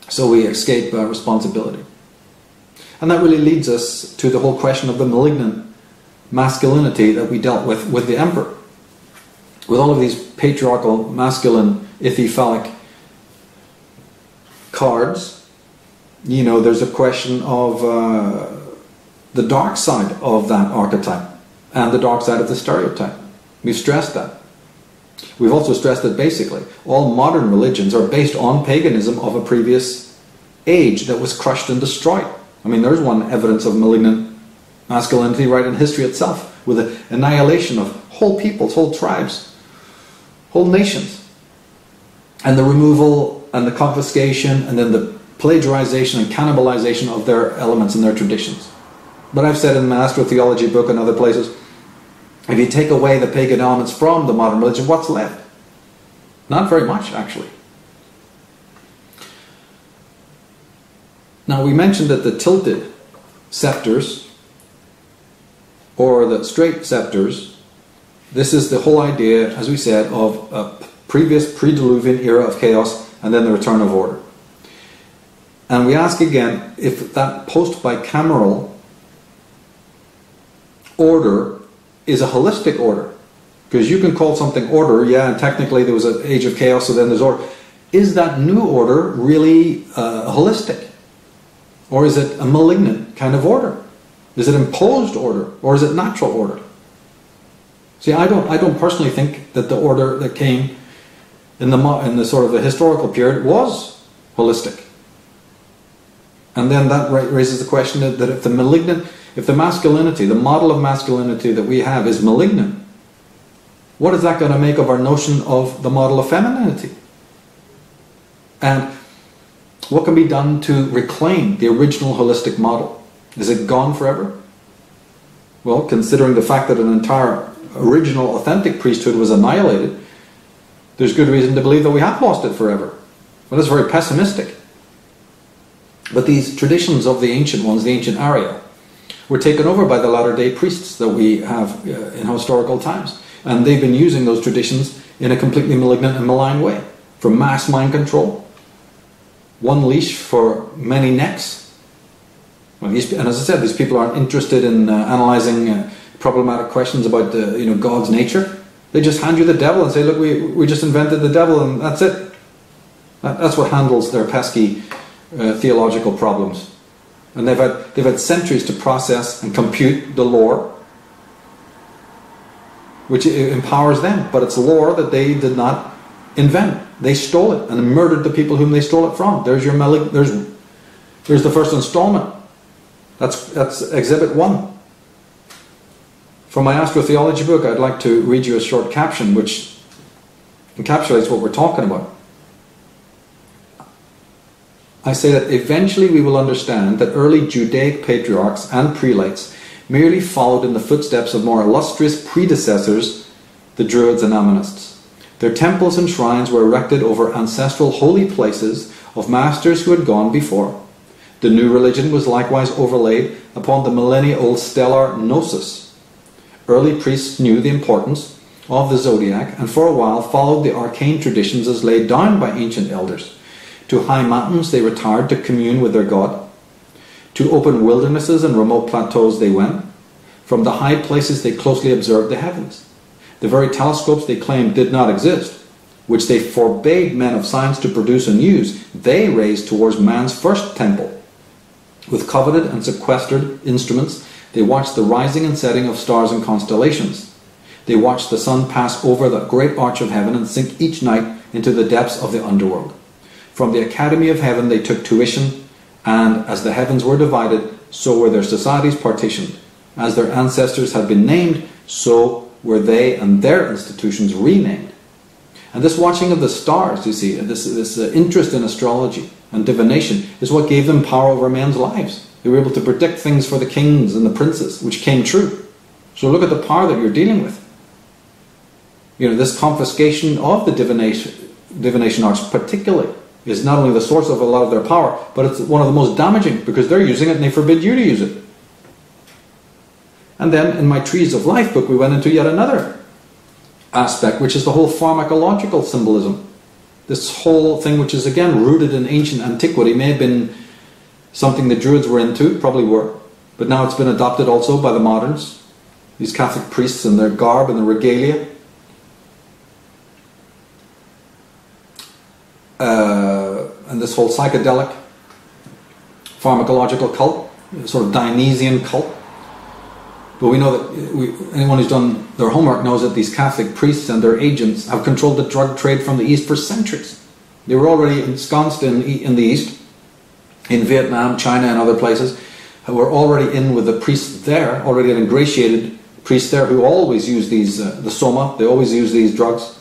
So we escape responsibility. And that really leads us to the whole question of the malignant masculinity that we dealt with the emperor. With all of these patriarchal, masculine, ithyphallic cards, there's a question of the dark side of that archetype and the dark side of the stereotype. We've stressed that. We've also stressed that basically all modern religions are based on paganism of a previous age that was crushed and destroyed. I mean, there's one evidence of malignant masculinity right in history itself, with the annihilation of whole peoples, whole tribes, whole nations, and the removal and the confiscation and then the plagiarization and cannibalization of their elements and their traditions. But I've said in my astrotheology book and other places, if you take away the pagan elements from the modern religion, what's left? Not very much, actually. Now, we mentioned that the tilted scepters, or the straight scepters, this is the whole idea, as we said, of a previous pre-Diluvian era of chaos and then the return of order. And we ask again if that post-bicameral order is a holistic order. Because you can call something order, yeah, and technically there was an age of chaos, so then there's order. Is that new order really holistic? Or is it a malignant kind of order? Is it imposed order? Or is it natural order? See, I don't personally think that the order that came in the sort of the historical period was holistic. And then that raises the question that if the masculinity, the model of masculinity that we have is malignant, what is that going to make of our notion of the model of femininity? And what can be done to reclaim the original holistic model? Is it gone forever? Well, considering the fact that an entire original authentic priesthood was annihilated, there's good reason to believe that we have lost it forever. Well, that's very pessimistic. But these traditions of the ancient ones, the ancient Arya, were taken over by the latter-day priests that we have in historical times. And they've been using those traditions in a completely malignant and malign way. For mass mind control, one leash for many necks. And as I said, these people aren't interested in analysing problematic questions about God's nature. They just hand you the devil and say, look, we just invented the devil and that's it. That's what handles their pesky theological problems. And they've had centuries to process and compute the lore, which empowers them. But it's lore that they did not invent. They stole it and murdered the people whom they stole it from. There's your there's the first installment. That's Exhibit 1. From my astrotheology book, I'd like to read you a short caption which encapsulates what we're talking about. I say that eventually we will understand that early Judaic patriarchs and prelates merely followed in the footsteps of more illustrious predecessors, the Druids and Ammonists. Their temples and shrines were erected over ancestral holy places of masters who had gone before. The new religion was likewise overlaid upon the millennia-old stellar gnosis. Early priests knew the importance of the zodiac and for a while followed the arcane traditions as laid down by ancient elders. To high mountains they retired to commune with their god. To open wildernesses and remote plateaus they went. From the high places they closely observed the heavens. The very telescopes they claimed did not exist, which they forbade men of science to produce and use, they raised towards man's first temple. With coveted and sequestered instruments, they watched the rising and setting of stars and constellations. They watched the sun pass over the great arch of heaven and sink each night into the depths of the underworld. From the Academy of Heaven they took tuition, and as the heavens were divided, so were their societies partitioned. As their ancestors had been named, so were they and their institutions renamed. And this watching of the stars, you see, this interest in astrology and divination is what gave them power over men's lives. They were able to predict things for the kings and the princes, which came true. So look at the power that you're dealing with. This confiscation of the divination arts particularly is not only the source of a lot of their power, but it's one of the most damaging because they're using it and they forbid you to use it. And then in my Trees of Life book we went into yet another aspect, which is the whole pharmacological symbolism. This whole thing, which is again rooted in ancient antiquity, may have been something the Druids were into, probably were, but now it's been adopted also by the moderns, these Catholic priests and their garb and the regalia. And this whole psychedelic pharmacological cult, sort of Dionysian cult, But we know that anyone who's done their homework knows that these Catholic priests and their agents have controlled the drug trade from the East for centuries. They were already ensconced in the East, in Vietnam, China and other places, who were already in with the priests there, already had ingratiated priests there who always use these, the soma, they always use these drugs.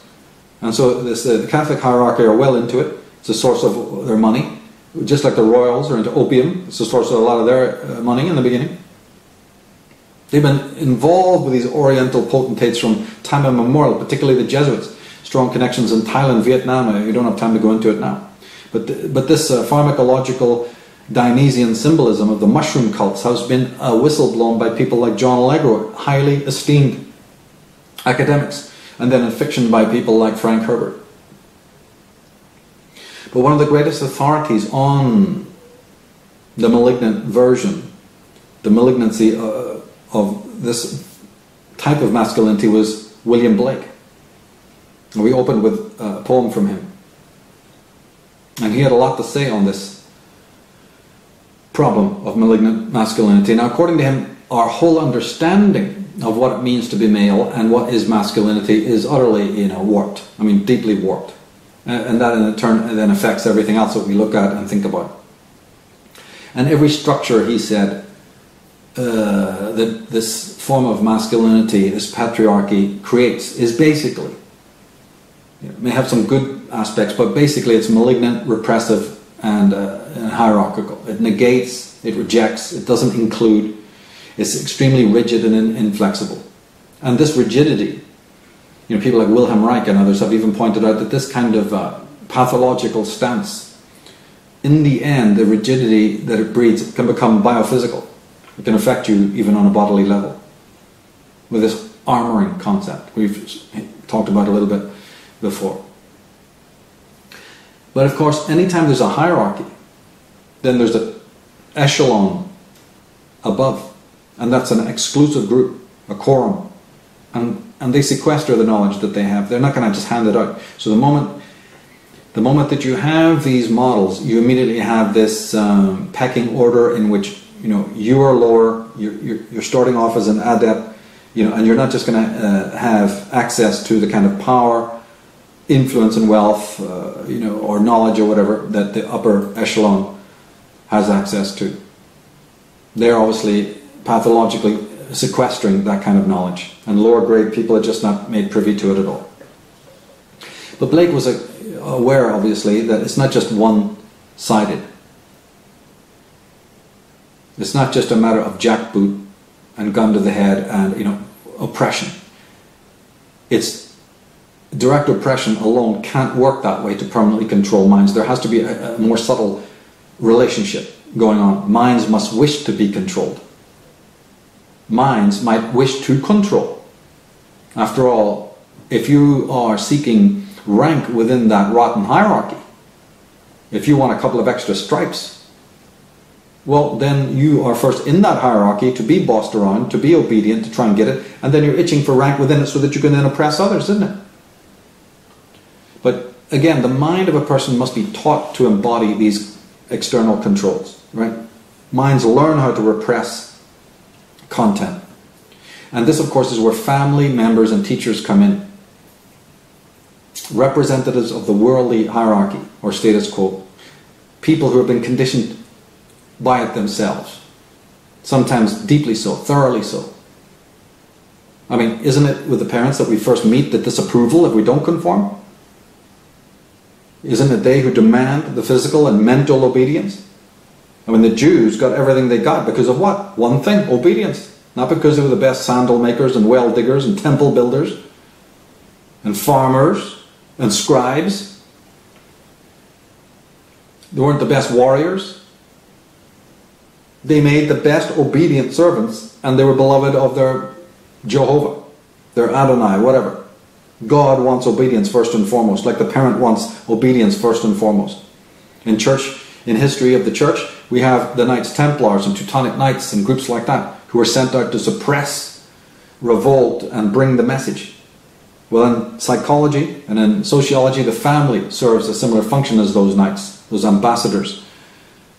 And so the Catholic hierarchy are well into it. It's a source of their money. Just like the royals are into opium, it's a source of a lot of their money in the beginning. They've been involved with these Oriental potentates from time immemorial, particularly the Jesuits. Strong connections in Thailand, Vietnam. You don't have time to go into it now. But this pharmacological Dionysian symbolism of the mushroom cults has been a whistle blown by people like John Allegro, highly esteemed academics, and then in fiction by people like Frank Herbert. But one of the greatest authorities on the malignant version, the malignancy of this type of masculinity, was William Blake. And we opened with a poem from him. And he had a lot to say on this problem of malignant masculinity. Now, according to him, our whole understanding of what it means to be male and what is masculinity is utterly, warped. I mean, deeply warped. And that in turn then affects everything else that we look at and think about. And every structure, he said, that this form of masculinity, this patriarchy creates, is basically, it may have some good aspects, but basically it's malignant, repressive, and hierarchical. It negates, it rejects, it doesn't include, it's extremely rigid and inflexible. And this rigidity, people like Wilhelm Reich and others have even pointed out that this kind of pathological stance, in the end, the rigidity that it breeds can become biophysical. It can affect you even on a bodily level. With this armoring concept we've talked about a little bit before. But of course, anytime there's a hierarchy, then there's an echelon above, and that's an exclusive group, a quorum, and they sequester the knowledge that they have. They're not going to just hand it out. So the moment that you have these models, you immediately have this pecking order in which you are lower. You're starting off as an adept, and you're not just going to have access to the kind of power, influence, and wealth, or knowledge or whatever that the upper echelon has access to. They're obviously pathologically sequestering that kind of knowledge, and lower grade people are just not made privy to it at all. But Blake was aware, obviously, that it's not just one-sided. It's not just a matter of jackboot and gun to the head and oppression. It's direct oppression alone can't work that way to permanently control minds. There has to be a more subtle relationship going on. Minds must wish to be controlled. Minds might wish to control. After all, if you are seeking rank within that rotten hierarchy, if you want a couple of extra stripes, well, then you are first in that hierarchy to be bossed around, to be obedient, to try and get it, and then you're itching for rank within it so that you can then oppress others, isn't it? But again, the mind of a person must be taught to embody these external controls, right? Minds learn how to repress content. And this, of course, is where family members and teachers come in. Representatives of the worldly hierarchy or status quo. People who have been conditioned by it themselves. Sometimes deeply so, thoroughly so. I mean, isn't it with the parents that we first meet the disapproval if we don't conform? Isn't it they who demand the physical and mental obedience? I mean, the Jews got everything they got because of what? One thing, obedience. Not because they were the best sandal makers and well diggers and temple builders and farmers and scribes. They weren't the best warriors. They made the best obedient servants, and they were beloved of their Jehovah, their Adonai, whatever. God wants obedience first and foremost, like the parent wants obedience first and foremost. In history of the church, we have the Knights Templars and Teutonic Knights and groups like that who were sent out to suppress, revolt, and bring the message. Well, in psychology and in sociology, the family serves a similar function as those knights, those ambassadors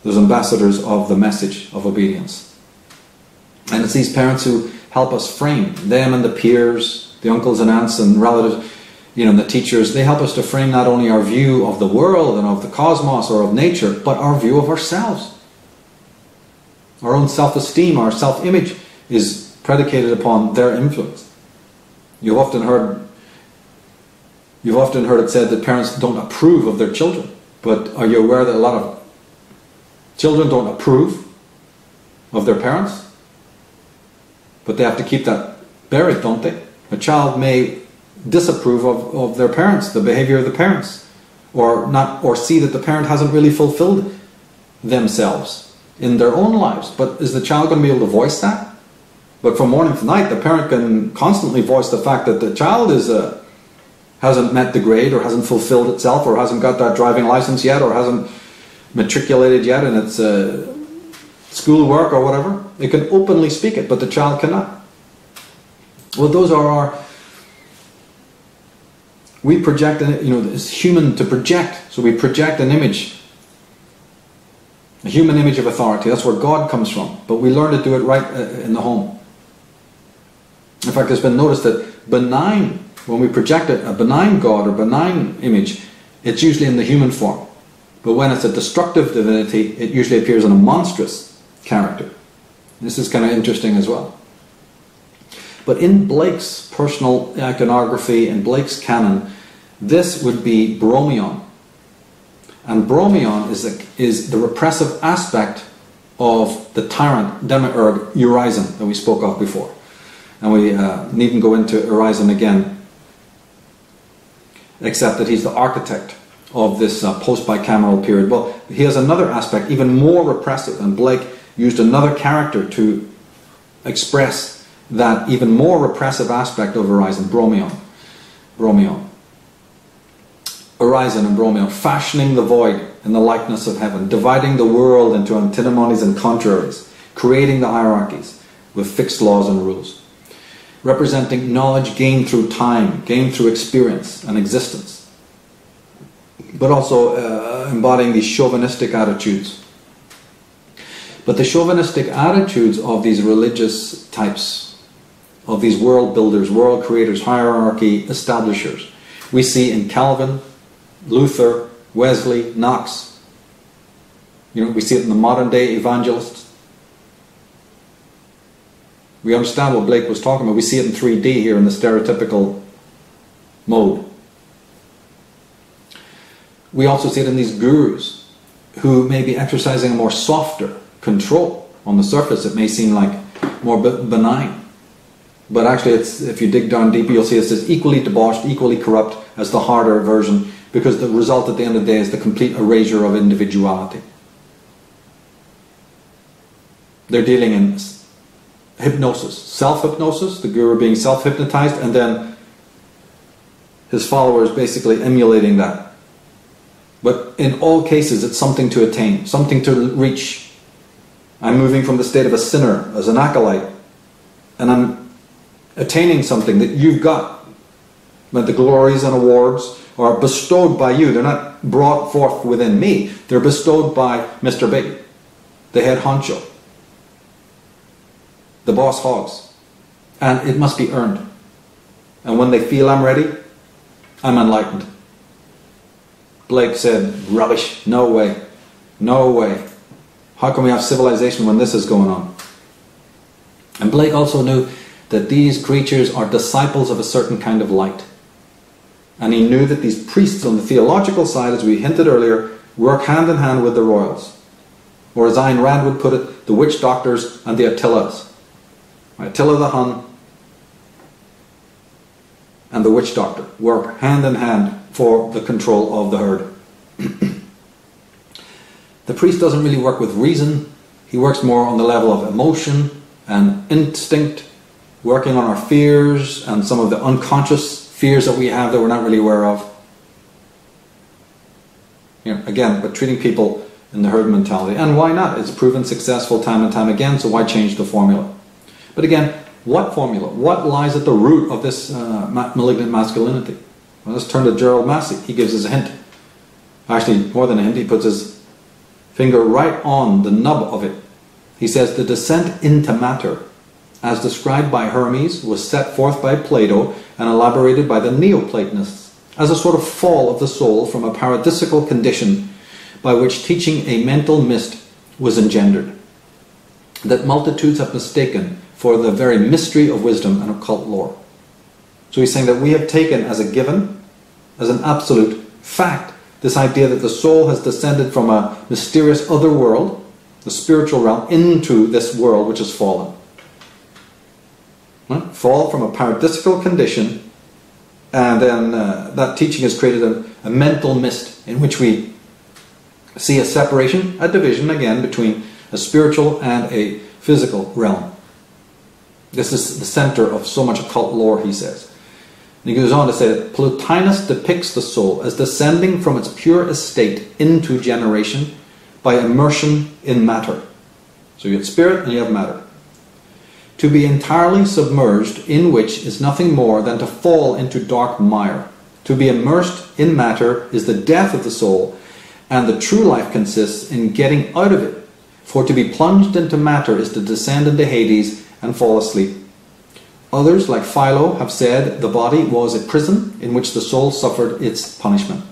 of the message of obedience. And it's these parents who help us frame, them and the peers, the uncles and aunts and relatives, the teachers, they help us to frame not only our view of the world and of the cosmos or of nature, but our view of ourselves. Our own self-esteem, our self-image is predicated upon their influence. You've often heard it said that parents don't approve of their children. But are you aware that a lot of children don't approve of their parents? But they have to keep that buried, don't they? A child may disapprove of their parents, the behavior of the parents, or see that the parent hasn't really fulfilled themselves in their own lives. But is the child going to be able to voice that? But from morning to night, the parent can constantly voice the fact that the child hasn't met the grade, or hasn't fulfilled itself, or hasn't got that driving license yet, or hasn't matriculated yet in its schoolwork or whatever. It can openly speak it, but the child cannot. Well, those are we project, it's human to project, so we project an image, a human image of authority. That's where God comes from, but we learn to do it right in the home. In fact, it's been noticed that when we project a benign God or benign image, it's usually in the human form. But when it's a destructive divinity, it usually appears in a monstrous character. This is kind of interesting as well. But in Blake's personal iconography, in Blake's canon, this would be Bromion. And Bromion is the repressive aspect of the tyrant demiurge Urizen that we spoke of before. And we needn't go into Urizen again, except that he's the architect of this post-bicameral period. Well, he has another aspect, even more repressive, and Blake used another character to express that even more repressive aspect of Urizen, Bromion. Urizen and Bromion, fashioning the void in the likeness of heaven, dividing the world into antinomies and contraries, creating the hierarchies with fixed laws and rules, representing knowledge gained through time, gained through experience and existence, but also embodying these chauvinistic attitudes. But the chauvinistic attitudes of these religious types, of these world builders, world creators, hierarchy establishers, we see in Calvin, Luther, Wesley, Knox. We see it in the modern day evangelists. We understand what Blake was talking about. We see it in 3D here in the stereotypical mode. We also see it in these gurus who may be exercising a more softer control. On the surface it may seem like more benign. But actually, if you dig down deeper, you'll see it's as equally debauched, equally corrupt as the harder version, because the result at the end of the day is the complete erasure of individuality. They're dealing in hypnosis, self-hypnosis, the guru being self-hypnotized, and then his followers basically emulating that. But in all cases, it's something to attain, something to reach. I'm moving from the state of a sinner as an acolyte, and I'm attaining something that you've got. But the glories and awards are bestowed by you. They're not brought forth within me. They're bestowed by Mr. Big, the head honcho, the boss hogs. And it must be earned. And when they feel I'm ready, I'm enlightened. Blake said, rubbish, no way, no way. How can we have civilization when this is going on? And Blake also knew that these creatures are disciples of a certain kind of light. And he knew that these priests on the theological side, as we hinted earlier, work hand in hand with the royals. Or as Ayn Rand would put it, the witch doctors and the Attilas. Attila the Hun and the witch doctor work hand in hand for the control of the herd. The priest doesn't really work with reason. He works more on the level of emotion and instinct, working on our fears and some of the unconscious fears that we have that we're not really aware of. Again, but treating people in the herd mentality. And why not? It's proven successful time and time again, so why change the formula? But again, what formula? What lies at the root of this malignant masculinity? Well, let's turn to Gerald Massey. He gives us a hint. Actually, more than a hint, he puts his finger right on the nub of it. He says the descent into matter as described by Hermes, was set forth by Plato and elaborated by the Neoplatonists as a sort of fall of the soul from a paradisical condition by which teaching a mental mist was engendered, that multitudes have mistaken for the very mystery of wisdom and occult lore. So he's saying that we have taken as a given, as an absolute fact, this idea that the soul has descended from a mysterious other world, the spiritual realm, into this world which has fallen. Right? Fall from a paradisical condition, and then that teaching has created a mental mist in which we see a separation, a division again between a spiritual and a physical realm. This is the center of so much occult lore, he says. And he goes on to say that Plotinus depicts the soul as descending from its pure estate into generation by immersion in matter. So you have spirit and you have matter. To be entirely submerged in which is nothing more than to fall into dark mire. To be immersed in matter is the death of the soul, and the true life consists in getting out of it. For to be plunged into matter is to descend into Hades and fall asleep. Others, like Philo, have said the body was a prison in which the soul suffered its punishment.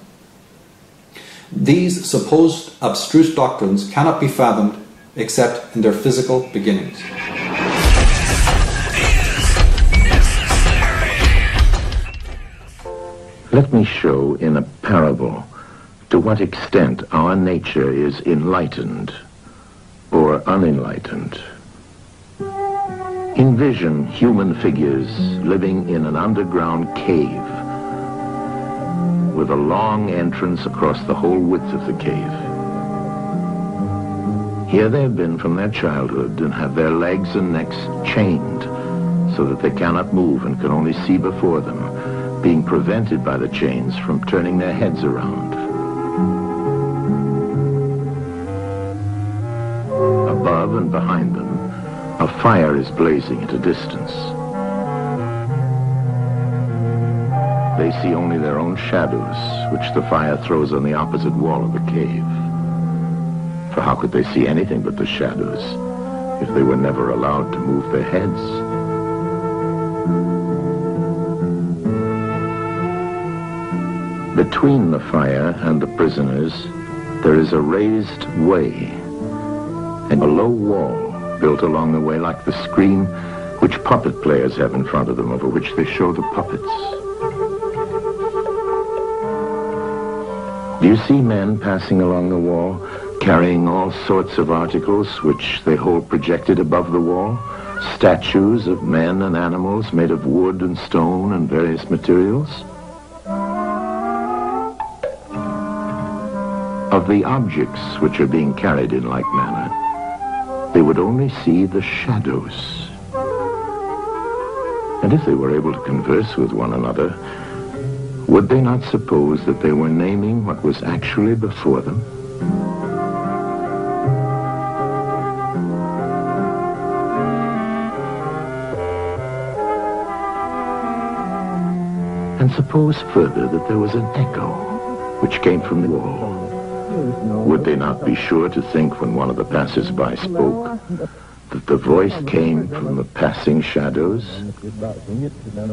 These supposed abstruse doctrines cannot be fathomed except in their physical beginnings. Let me show in a parable to what extent our nature is enlightened or unenlightened. Envision human figures living in an underground cave with a long entrance across the whole width of the cave. Here they have been from their childhood and have their legs and necks chained so that they cannot move and can only see before them, being prevented by the chains from turning their heads around. Above and behind them, a fire is blazing at a distance. They see only their own shadows, which the fire throws on the opposite wall of the cave. For how could they see anything but the shadows if they were never allowed to move their heads? Between the fire and the prisoners, there is a raised way and a low wall built along the way like the screen which puppet players have in front of them, over which they show the puppets. Do you see men passing along the wall, carrying all sorts of articles which they hold projected above the wall? Statues of men and animals made of wood and stone and various materials? Of the objects which are being carried in like manner, they would only see the shadows. And if they were able to converse with one another, would they not suppose that they were naming what was actually before them? And suppose further that there was an echo which came from the wall. Would they not be sure to think, when one of the passers-by spoke, that the voice came from the passing shadows?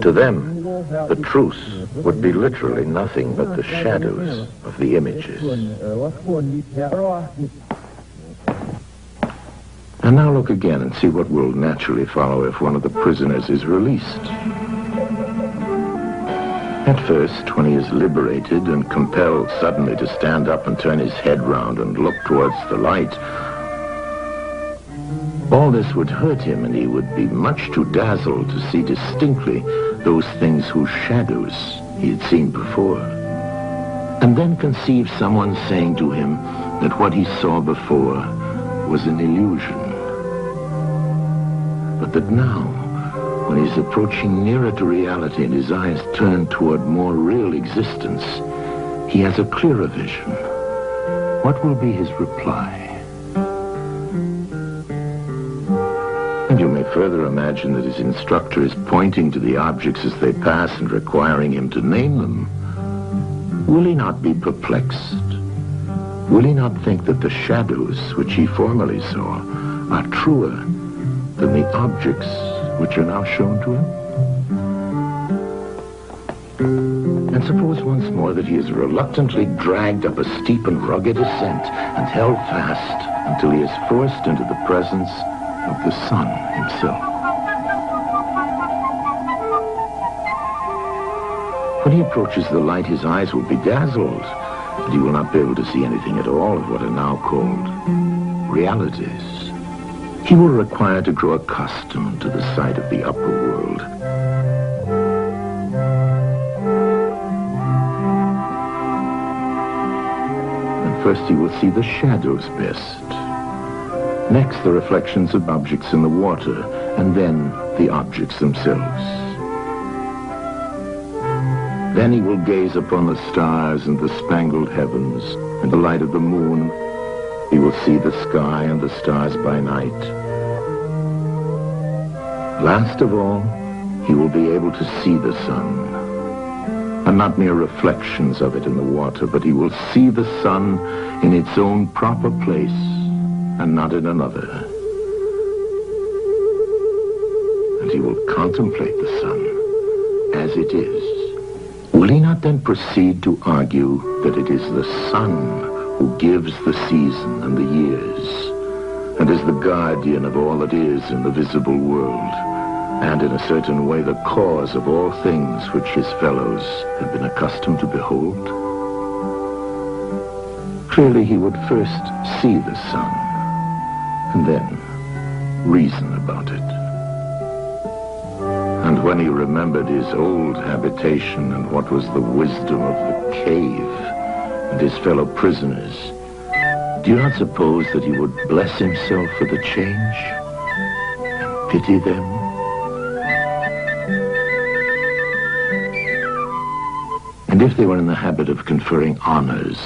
To them, the truth would be literally nothing but the shadows of the images. And now look again and see what will naturally follow if one of the prisoners is released. At first, when he is liberated and compelled suddenly to stand up and turn his head round and look towards the light, all this would hurt him, and he would be much too dazzled to see distinctly those things whose shadows he had seen before. And then conceive someone saying to him that what he saw before was an illusion, but that now, when he's approaching nearer to reality and his eyes turn toward more real existence, he has a clearer vision. What will be his reply? And you may further imagine that his instructor is pointing to the objects as they pass and requiring him to name them. Will he not be perplexed? Will he not think that the shadows which he formerly saw are truer than the objects which are now shown to him? And suppose once more that he is reluctantly dragged up a steep and rugged ascent and held fast until he is forced into the presence of the sun himself. When he approaches the light, his eyes will be dazzled, and he will not be able to see anything at all of what are now called realities. He will require to grow accustomed to the sight of the upper world. First, he will see the shadows best. Next, the reflections of objects in the water, and then the objects themselves. Then he will gaze upon the stars and the spangled heavens and the light of the moon. He will see the sky and the stars by night. Last of all, he will be able to see the sun. And not mere reflections of it in the water, but he will see the sun in its own proper place and not in another. And he will contemplate the sun as it is. Will he not then proceed to argue that it is the sun who gives the season and the years, and is the guardian of all that is in the visible world, and in a certain way the cause of all things which his fellows have been accustomed to behold? Clearly he would first see the sun, and then reason about it. And when he remembered his old habitation and what was the wisdom of the cave and his fellow prisoners, do you not suppose that he would bless himself for the change and pity them? And if they were in the habit of conferring honors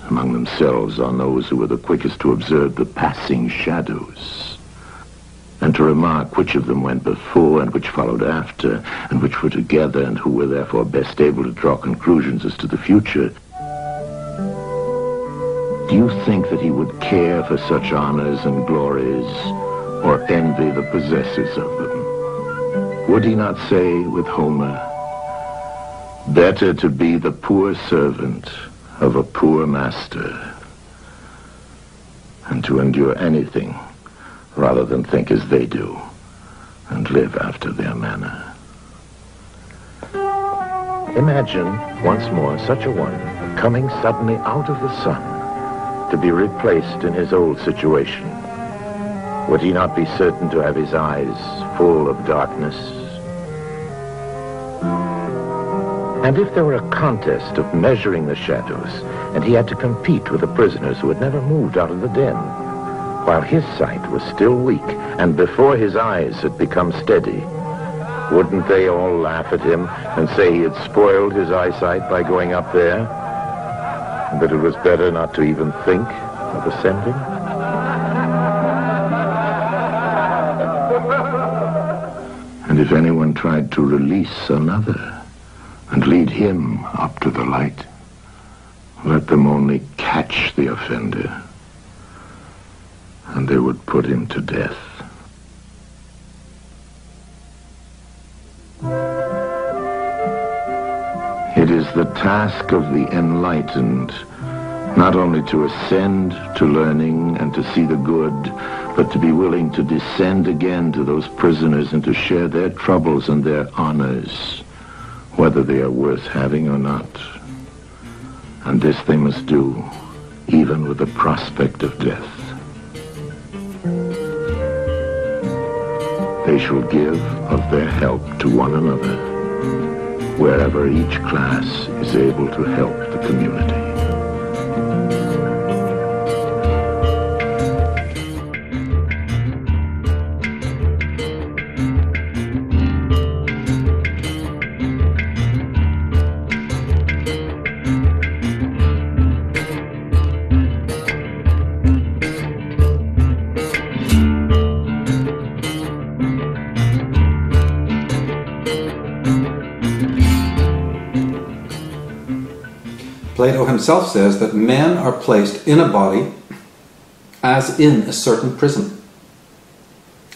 among themselves on those who were the quickest to observe the passing shadows, and to remark which of them went before and which followed after, and which were together and who were therefore best able to draw conclusions as to the future, do you think that he would care for such honors and glories, or envy the possessors of them? Would he not say with Homer, "Better to be the poor servant of a poor master, and to endure anything rather than think as they do and live after their manner"? Imagine once more such a one coming suddenly out of the sun to be replaced in his old situation. Would he not be certain to have his eyes full of darkness? And if there were a contest of measuring the shadows, and he had to compete with the prisoners who had never moved out of the den, while his sight was still weak, and before his eyes had become steady, wouldn't they all laugh at him and say he had spoiled his eyesight by going up there, and that it was better not to even think of ascending? And if anyone tried to release another and lead him up to the light, let them only catch the offender, and they would put him to death. It is the task of the enlightened not only to ascend to learning and to see the good, but to be willing to descend again to those prisoners and to share their troubles and their honors, whether they are worth having or not. And this they must do, even with the prospect of death. They shall give of their help to one another, wherever each class is able to help the community. Plato himself says that men are placed in a body as in a certain prison.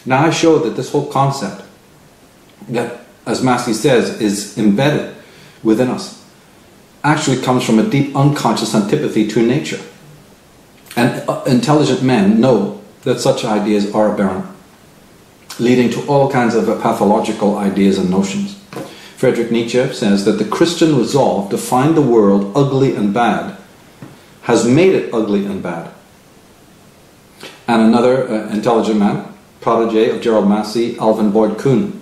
Now I showed that this whole concept that, as Massey says, is embedded within us, actually comes from a deep unconscious antipathy to nature. And intelligent men know that such ideas are aberrant, leading to all kinds of pathological ideas and notions. Friedrich Nietzsche says that the Christian resolve to find the world ugly and bad has made it ugly and bad. And another intelligent man, protege of Gerald Massey, Alvin Boyd Kuhn,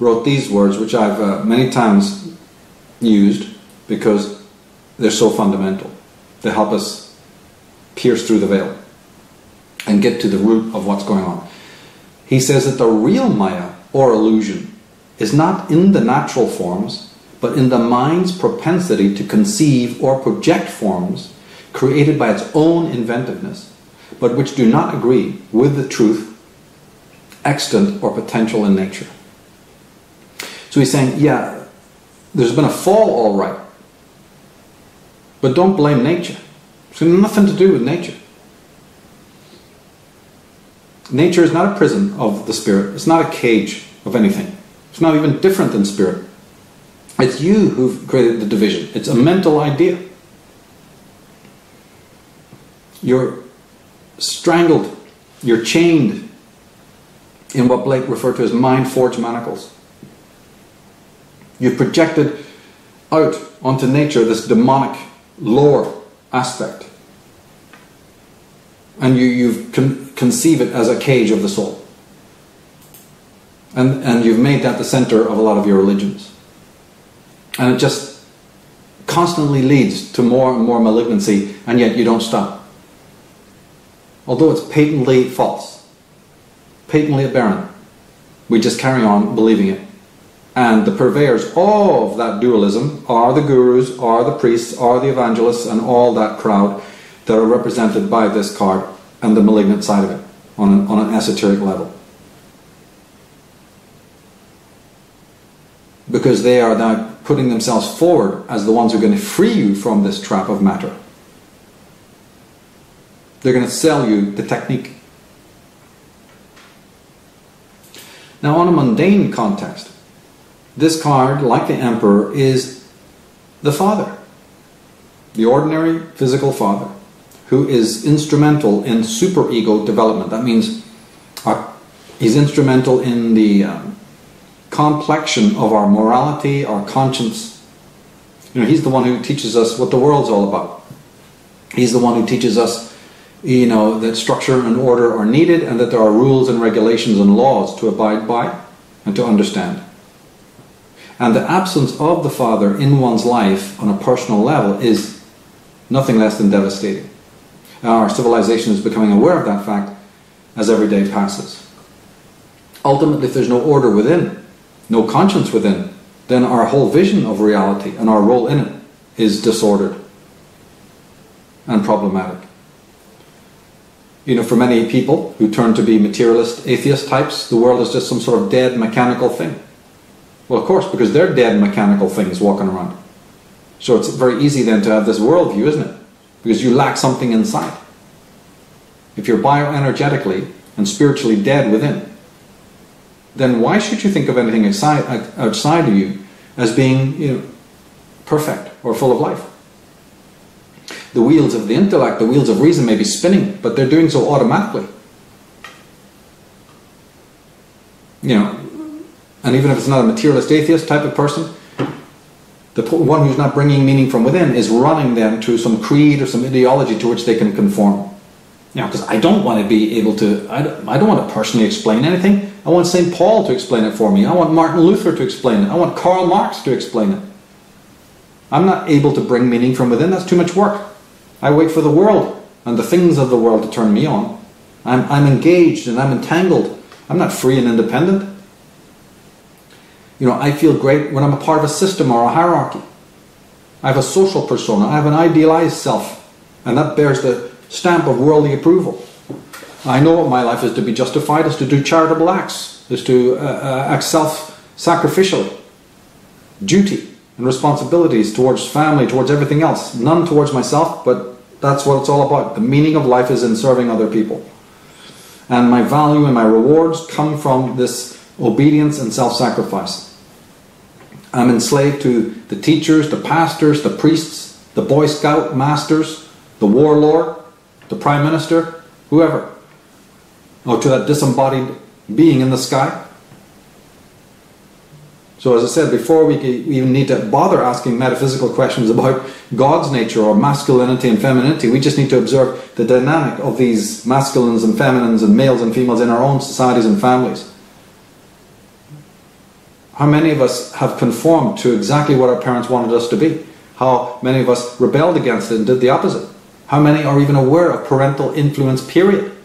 wrote these words, which I've many times used because they're so fundamental. They help us pierce through the veil and get to the root of what's going on. He says that the real Maya, or illusion, is not in the natural forms, but in the mind's propensity to conceive or project forms created by its own inventiveness, but which do not agree with the truth extant or potential in nature. So he's saying, yeah, there's been a fall, all right, but don't blame nature. It's got nothing to do with nature. Nature is not a prison of the spirit. It's not a cage of anything. It's not even different than spirit. It's you who've created the division. It's a mental idea. You're strangled, you're chained in what Blake referred to as mind-forged manacles. You've projected out onto nature this demonic lower aspect. And you've conceive it as a cage of the soul. And you've made that the center of a lot of your religions. And it just constantly leads to more and more malignancy, and yet you don't stop. Although it's patently false, patently aberrant, we just carry on believing it. And the purveyors of that dualism are the gurus, are the priests, are the evangelists, and all that crowd that are represented by this card and the malignant side of it on an esoteric level. Because they are now putting themselves forward as the ones who are going to free you from this trap of matter. They're going to sell you the technique. Now, on a mundane context, this card, like the Emperor, is the Father, the ordinary physical Father, who is instrumental in superego development. That means he's instrumental in the complexion of our morality, our conscience. You know, he's the one who teaches us what the world's all about. He's the one who teaches us, you know, that structure and order are needed and that there are rules and regulations and laws to abide by and to understand. And the absence of the Father in one's life on a personal level is nothing less than devastating. Our civilization is becoming aware of that fact as every day passes. Ultimately, if there's no order within, no conscience within, then our whole vision of reality and our role in it is disordered and problematic. You know, for many people who turn to be materialist, atheist types, the world is just some sort of dead, mechanical thing. Well, of course, because they're dead, mechanical things walking around. So it's very easy then to have this worldview, isn't it? Because you lack something inside. If you're bioenergetically and spiritually dead within, then why should you think of anything outside of you as being, you know, perfect or full of life? The wheels of the intellect, the wheels of reason may be spinning, but they're doing so automatically. You know, and even if it's not a materialist atheist type of person, the one who's not bringing meaning from within is running them to some creed or some ideology to which they can conform. You know, because I don't want to be able to, I don't want to personally explain anything. I want St. Paul to explain it for me. I want Martin Luther to explain it. I want Karl Marx to explain it. I'm not able to bring meaning from within. That's too much work. I wait for the world and the things of the world to turn me on. I'm engaged and I'm entangled. I'm not free and independent. You know, I feel great when I'm a part of a system or a hierarchy. I have a social persona. I have an idealized self. And that bears the stamp of worldly approval. I know what my life is to be justified, is to do charitable acts, is to act self-sacrificially. Duty and responsibilities towards family, towards everything else. None towards myself, but that's what it's all about. The meaning of life is in serving other people. and my value and my rewards come from this obedience and self-sacrifice. I'm enslaved to the teachers, the pastors, the priests, the Boy Scout masters, the warlord, the prime minister, whoever. Or to that disembodied being in the sky. So as I said, before we even need to bother asking metaphysical questions about God's nature or masculinity and femininity, we just need to observe the dynamic of these masculines and feminines and males and females in our own societies and families. How many of us have conformed to exactly what our parents wanted us to be? How many of us rebelled against it and did the opposite? How many are even aware of parental influence, period?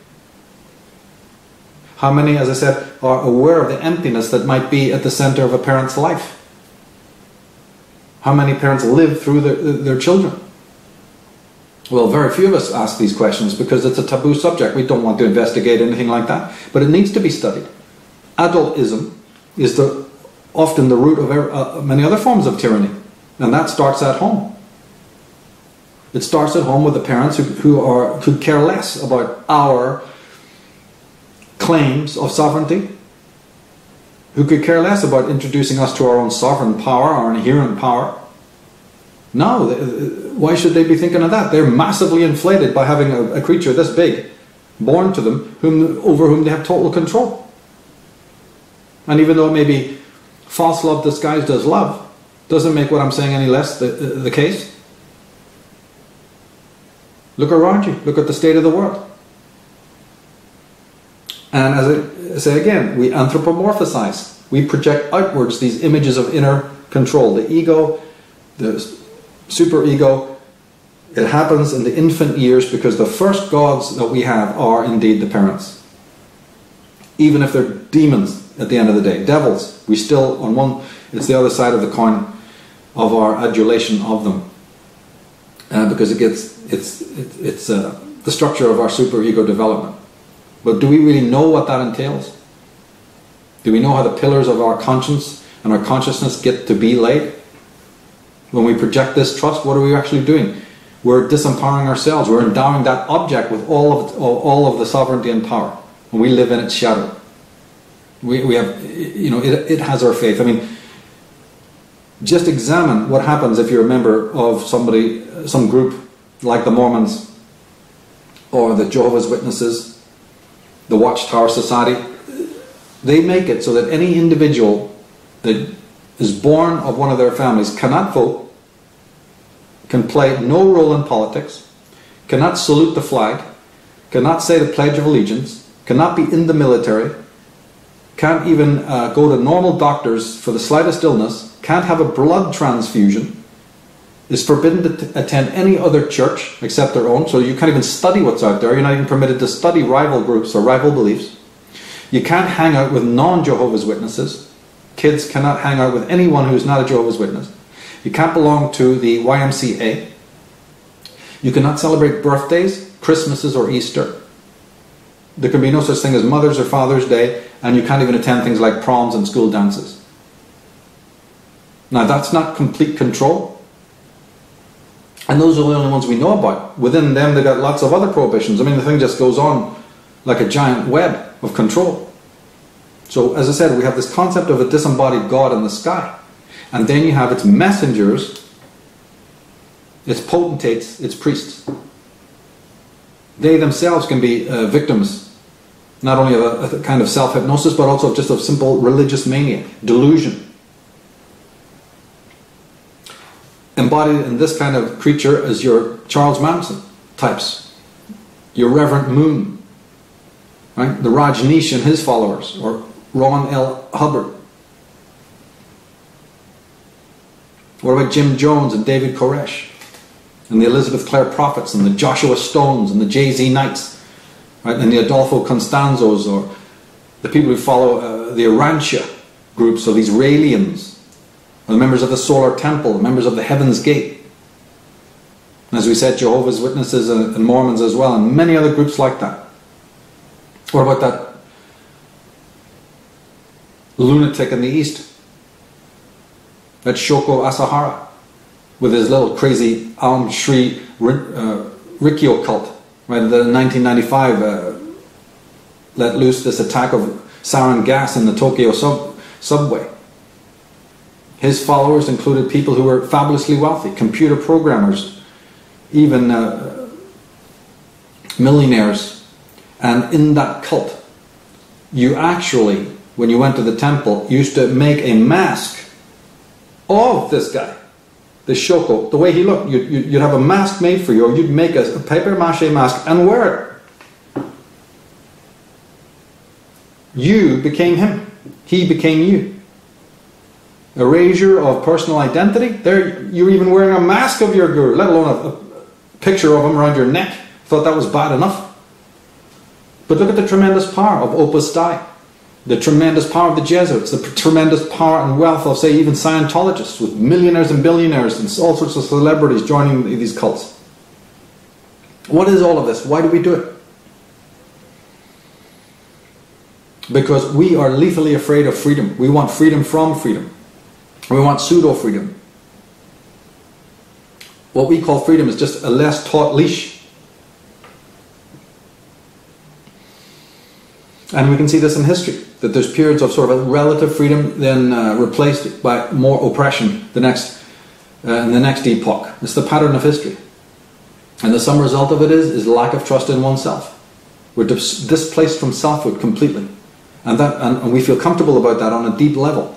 How many, as I said, are aware of the emptiness that might be at the center of a parent's life? How many parents live through their children? Well, very few of us ask these questions because it's a taboo subject. We don't want to investigate anything like that. But it needs to be studied. Adultism is often the root of many other forms of tyranny. And that starts at home. It starts at home with the parents who care less about our claims of sovereignty, who could care less about introducing us to our own sovereign power, our inherent power. No, why should they be thinking of that? They're massively inflated by having a creature this big born to them, over whom they have total control. And even though it may be false love disguised as love, doesn't make what I'm saying any less the case. Look around you. Look at the state of the world. And as I say again, we anthropomorphize. We project outwards these images of inner control. The ego, the superego, it happens in the infant years because the first gods that we have are indeed the parents. Even if they're demons at the end of the day, devils, we still, on one, it's the other side of the coin of our adulation of them. Because it's the structure of our superego development. But do we really know what that entails? Do we know how the pillars of our conscience and our consciousness get to be laid? When we project this trust, what are we actually doing? We're disempowering ourselves. We're endowing that object with all of the sovereignty and power. And we live in its shadow. We have, it has our faith. I mean, just examine what happens if you're a member of some group like the Mormons or the Jehovah's Witnesses, the Watchtower Society. They make it so that any individual that is born of one of their families cannot vote, can play no role in politics, cannot salute the flag, cannot say the Pledge of Allegiance, cannot be in the military, can't even go to normal doctors for the slightest illness, can't have a blood transfusion, is forbidden to attend any other church except their own, so you can't even study what's out there. You're not even permitted to study rival groups or rival beliefs. You can't hang out with non-Jehovah's Witnesses. Kids cannot hang out with anyone who's not a Jehovah's Witness. You can't belong to the YMCA. You cannot celebrate birthdays, Christmases or Easter. There can be no such thing as Mother's or Father's Day, and you can't even attend things like proms and school dances. Now that's not complete control. And those are the only ones we know about. Within them, they've got lots of other prohibitions. I mean, the thing just goes on like a giant web of control. So, as I said, we have this concept of a disembodied God in the sky. And then you have its messengers, its potentates, its priests. They themselves can be victims, not only of a kind of self-hypnosis, but also just of simple religious mania, delusion. Embodied in this kind of creature is your Charles Manson types, your Reverend Moon, right? The Rajneesh and his followers, or Ron L. Hubbard. What about Jim Jones and David Koresh, and the Elizabeth Clare Prophets, and the Joshua Stones, and the Jay-Z Knights, right? And the Adolfo Constanzos, or the people who follow the Urantia groups, so these Raelians, or the members of the Solar Temple, the members of the Heaven's Gate. And as we said, Jehovah's Witnesses and Mormons as well, and many other groups like that. What about that lunatic in the East? That Shoko Asahara, with his little crazy Aum Shri Rikyo cult, right? The 1995 let loose this attack of sarin gas in the Tokyo subway. His followers included people who were fabulously wealthy, computer programmers, even millionaires. And in that cult, you actually, when you went to the temple, used to make a mask of this guy, this Shoko, the way he looked. You'd have a mask made for you, or you'd make a paper mache mask and wear it. You became him. He became you. Erasure of personal identity. There, you're even wearing a mask of your guru, let alone a picture of him around your neck. Thought that was bad enough. But look at the tremendous power of Opus Dei, the tremendous power of the Jesuits, the tremendous power and wealth of, say, even Scientologists, with millionaires and billionaires and all sorts of celebrities joining these cults. What is all of this? Why do we do it? Because we are lethally afraid of freedom. We want freedom from freedom. We want pseudo-freedom. What we call freedom is just a less taut leash. And we can see this in history, that there's periods of sort of relative freedom then replaced by more oppression in the next epoch. It's the pattern of history. And the sum result of it is lack of trust in oneself. We're displaced from selfhood completely. And we feel comfortable about that on a deep level.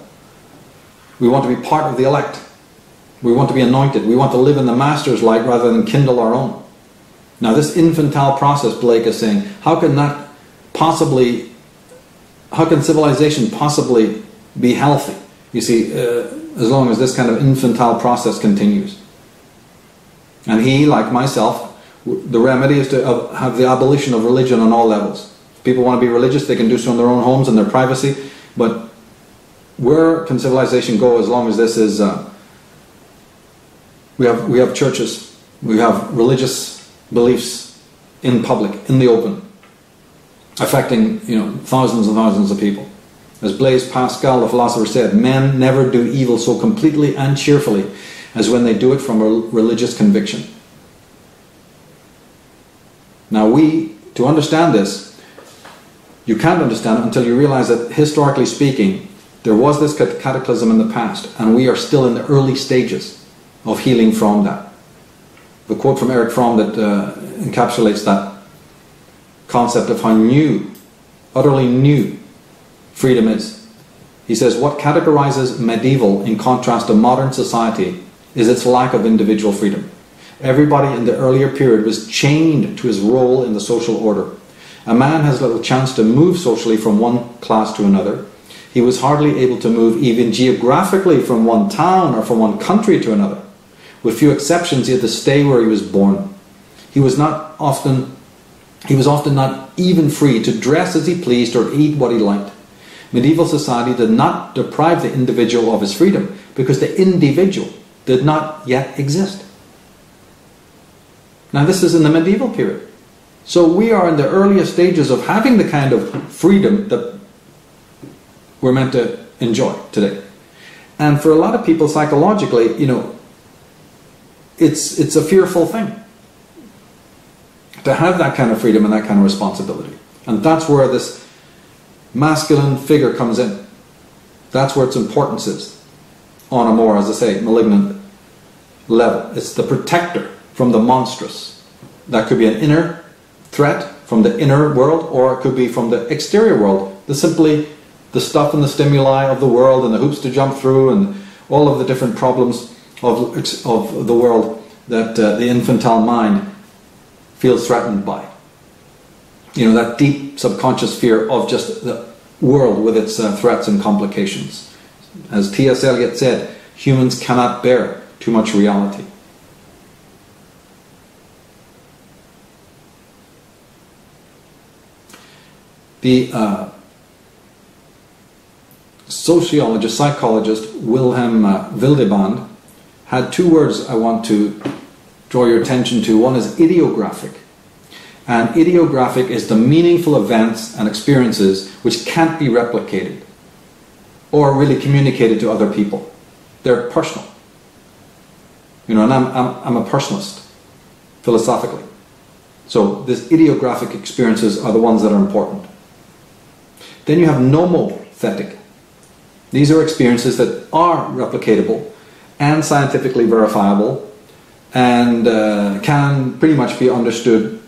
We want to be part of the elect. We want to be anointed. We want to live in the Master's light rather than kindle our own. Now this infantile process, Blake is saying, how can civilization possibly be healthy? You see, as long as this kind of infantile process continues. And he, like myself, the remedy is to have the abolition of religion on all levels. If people want to be religious, they can do so in their own homes, in their privacy, but where can civilization go as long as this is... We have churches, we have religious beliefs in public, in the open, affecting thousands and thousands of people. As Blaise Pascal, the philosopher, said, men never do evil so completely and cheerfully as when they do it from a religious conviction. Now to understand this, you can't understand it until you realize that, historically speaking, there was this cataclysm in the past, and we are still in the early stages of healing from that. The quote from Erich Fromm that encapsulates that concept of how new, utterly new, freedom is. He says, what categorizes medieval in contrast to modern society is its lack of individual freedom. Everybody in the earlier period was chained to his role in the social order. A man has little chance to move socially from one class to another. He was hardly able to move even geographically from one town or from one country to another. With few exceptions, he had to stay where he was born. He was often not even free to dress as he pleased or eat what he liked. Medieval society did not deprive the individual of his freedom because the individual did not yet exist. Now this is in the medieval period. So we are in the earliest stages of having the kind of freedom that we're meant to enjoy today. And for a lot of people psychologically, it's a fearful thing to have that kind of freedom and that kind of responsibility. And that's where this masculine figure comes in. That's where its importance is on a more, as I say, malignant level. It's the protector from the monstrous. That could be an inner threat from the inner world, or it could be from the exterior world. The stuff and the stimuli of the world and the hoops to jump through and all of the different problems of the world that the infantile mind feels threatened by. That deep subconscious fear of just the world with its threats and complications. As T.S. Eliot said, humans cannot bear too much reality. The psychologist Wilhelm Wildeband had two words I want to draw your attention to. One is ideographic. And ideographic is the meaningful events and experiences which can't be replicated or really communicated to other people. They're personal. And I'm a personalist, philosophically. So these ideographic experiences are the ones that are important. Then you have nomothetic. These are experiences that are replicatable and scientifically verifiable and can pretty much be understood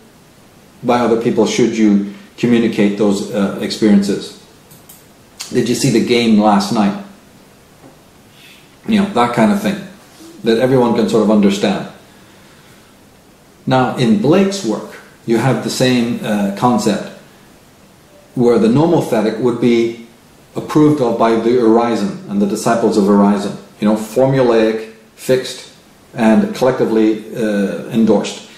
by other people should you communicate those experiences. Did you see the game last night? You know, that kind of thing that everyone can sort of understand. Now, in Blake's work, you have the same concept, where the nomothetic would be approved of by the Horizon and the disciples of Horizon. You know, formulaic, fixed, and collectively endorsed.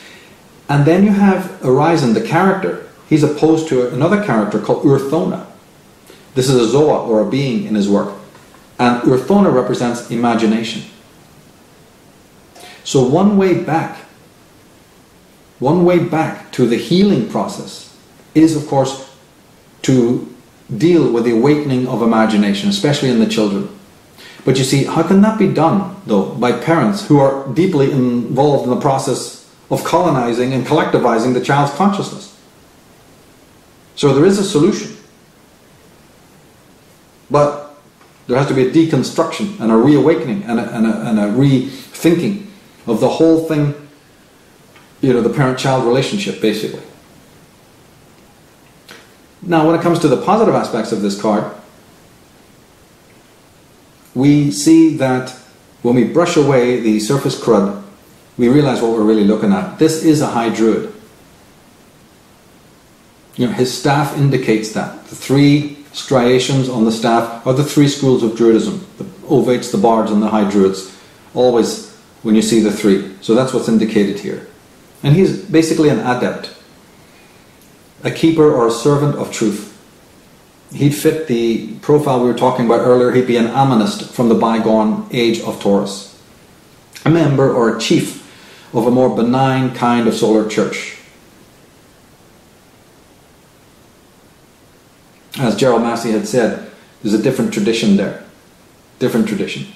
And then you have Horizon, the character. He's opposed to another character called Urthona. This is a Zoa, or a being, in his work. And Urthona represents imagination. So one way back to the healing process is, of course, to deal with the awakening of imagination, especially in the children. But you see, how can that be done, though, by parents who are deeply involved in the process of colonizing and collectivizing the child's consciousness? So there is a solution. But there has to be a deconstruction and a reawakening and a rethinking of the whole thing, you know, the parent-child relationship, basically. Now, when it comes to the positive aspects of this card, we see that when we brush away the surface crud, we realize what we're really looking at. This is a high druid. You know, his staff indicates that. The 3 striations on the staff are the 3 schools of Druidism. The Ovates, the Bards, and the High Druids. Always when you see the 3. So that's what's indicated here. And he's basically an adept. A keeper or a servant of truth. He'd fit the profile we were talking about earlier. He'd be an Amonist from the bygone age of Taurus. A member or a chief of a more benign kind of solar church. As Gerald Massey had said, there's a different tradition there. Different tradition.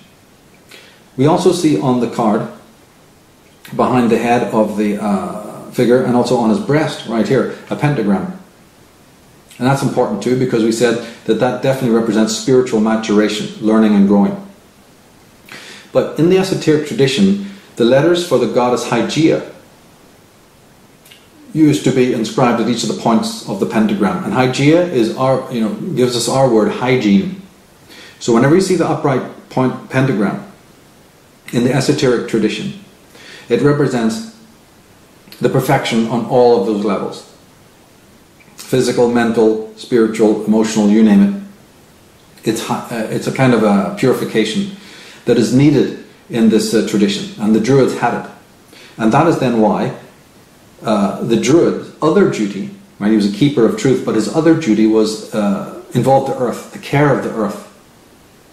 We also see on the card, behind the head of the figure, and also on his breast, right here, a pentagram. And that's important too, because we said that that definitely represents spiritual maturation, learning and growing. But in the esoteric tradition, the letters for the goddess Hygeia used to be inscribed at each of the points of the pentagram. And Hygeia is our, gives us our word hygiene. So whenever you see the upright point pentagram in the esoteric tradition, it represents the perfection on all of those levels. Physical, mental, spiritual, emotional, you name it. It's a kind of a purification that is needed in this tradition, and the Druids had it. And that is then why the Druid's other duty, right, he was a keeper of truth, but his other duty was involved the earth, the care of the earth,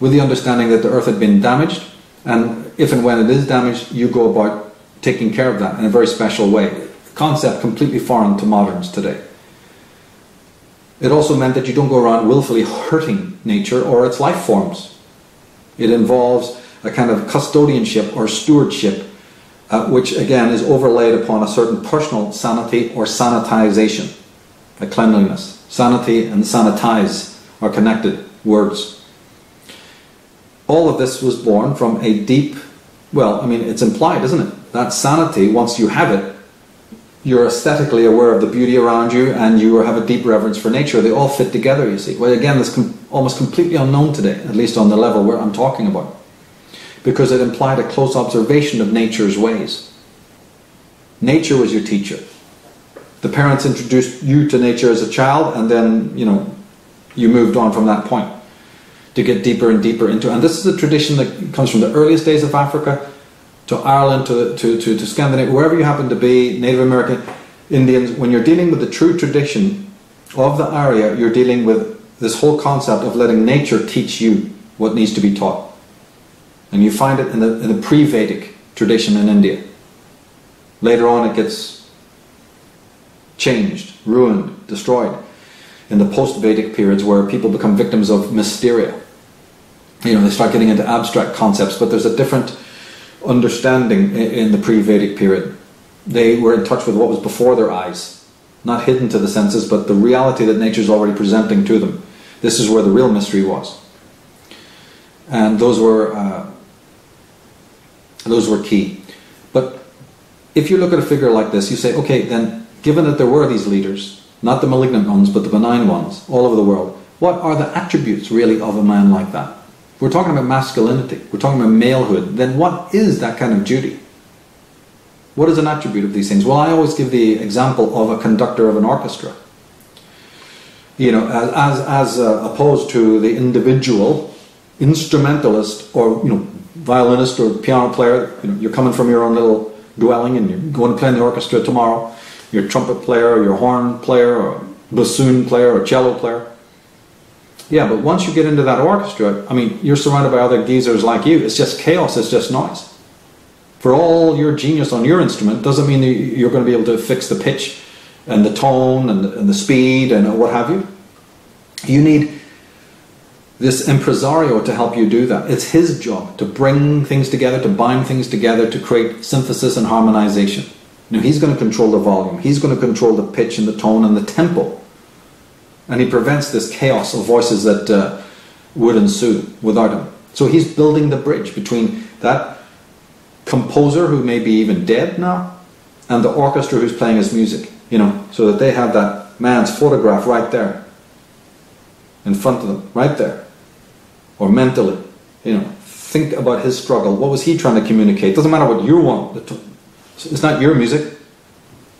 with the understanding that the earth had been damaged, and if and when it is damaged, you go about taking care of that in a very special way. A concept completely foreign to moderns today. It also meant that you don't go around willfully hurting nature or its life forms. It involves a kind of custodianship or stewardship, which again is overlaid upon a certain personal sanity or sanitization, a cleanliness. Sanity and sanitize are connected words. All of this was born from a deep, it's implied, isn't it? That sanity, once you have it, you're aesthetically aware of the beauty around you, and you have a deep reverence for nature. They all fit together, you see. Well, again, that's almost completely unknown today, at least on the level where I'm talking about, because it implied a close observation of nature's ways. Nature was your teacher. The parents introduced you to nature as a child, and then, you moved on from that point to get deeper and deeper into it. And this is a tradition that comes from the earliest days of Africa to Ireland, to Scandinavia, wherever you happen to be, Native American, Indians. When you're dealing with the true tradition of the area, you're dealing with this whole concept of letting nature teach you what needs to be taught. And you find it in the pre-Vedic tradition in India. Later on it gets changed, ruined, destroyed in the post-Vedic periods, where people become victims of mysteria. They start getting into abstract concepts, but there's a different understanding in the pre-Vedic period. They were in touch with what was before their eyes, not hidden to the senses, but the reality that nature's already presenting to them. This is where the real mystery was. And those were key. But if you look at a figure like this, you say, okay, then given that there were these leaders, not the malignant ones, but the benign ones, all over the world, what are the attributes really of a man like that? We're talking about masculinity, we're talking about malehood, then what is that kind of duty? What is an attribute of these things? Well, I always give the example of a conductor of an orchestra. You know, as opposed to the individual instrumentalist or, you know, violinist or piano player. You know, you're coming from your own little dwelling and you're going to play in the orchestra tomorrow. Your trumpet player or your horn player or bassoon player or cello player. Yeah, but once you get into that orchestra, I mean, you're surrounded by other geezers like you. It's just chaos, it's just noise. For all your genius on your instrument doesn't mean you're going to be able to fix the pitch and the tone and the speed and what have you. You need this impresario to help you do that. It's his job to bring things together, to bind things together, to create synthesis and harmonization. You know, he's going to control the volume. He's going to control the pitch and the tone and the tempo. And he prevents this chaos of voices that would ensue without him. So he's building the bridge between that composer who may be even dead now and the orchestra who's playing his music, you know, so that they have that man's photograph right there in front of them, right there. Or mentally, you know, think about his struggle. What was he trying to communicate? Doesn't matter what you want. It's not your music.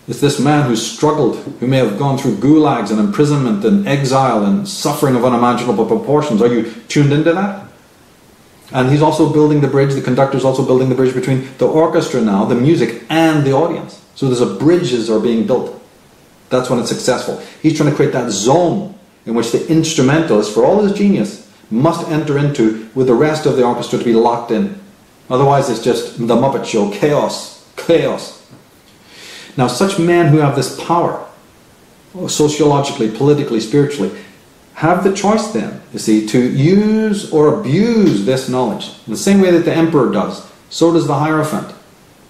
It's this man who struggled, who may have gone through gulags and imprisonment and exile and suffering of unimaginable proportions. Are you tuned into that? And he's also building the bridge, the conductor's also building the bridge between the orchestra now, the music, and the audience. So there's bridges are being built. That's when it's successful. He's trying to create that zone in which the instrumentalist, for all his genius, must enter into with the rest of the orchestra to be locked in. Otherwise it's just the Muppet Show, chaos, chaos. Now such men who have this power, sociologically, politically, spiritually, have the choice then, you see, to use or abuse this knowledge. In the same way that the emperor does, so does the Hierophant.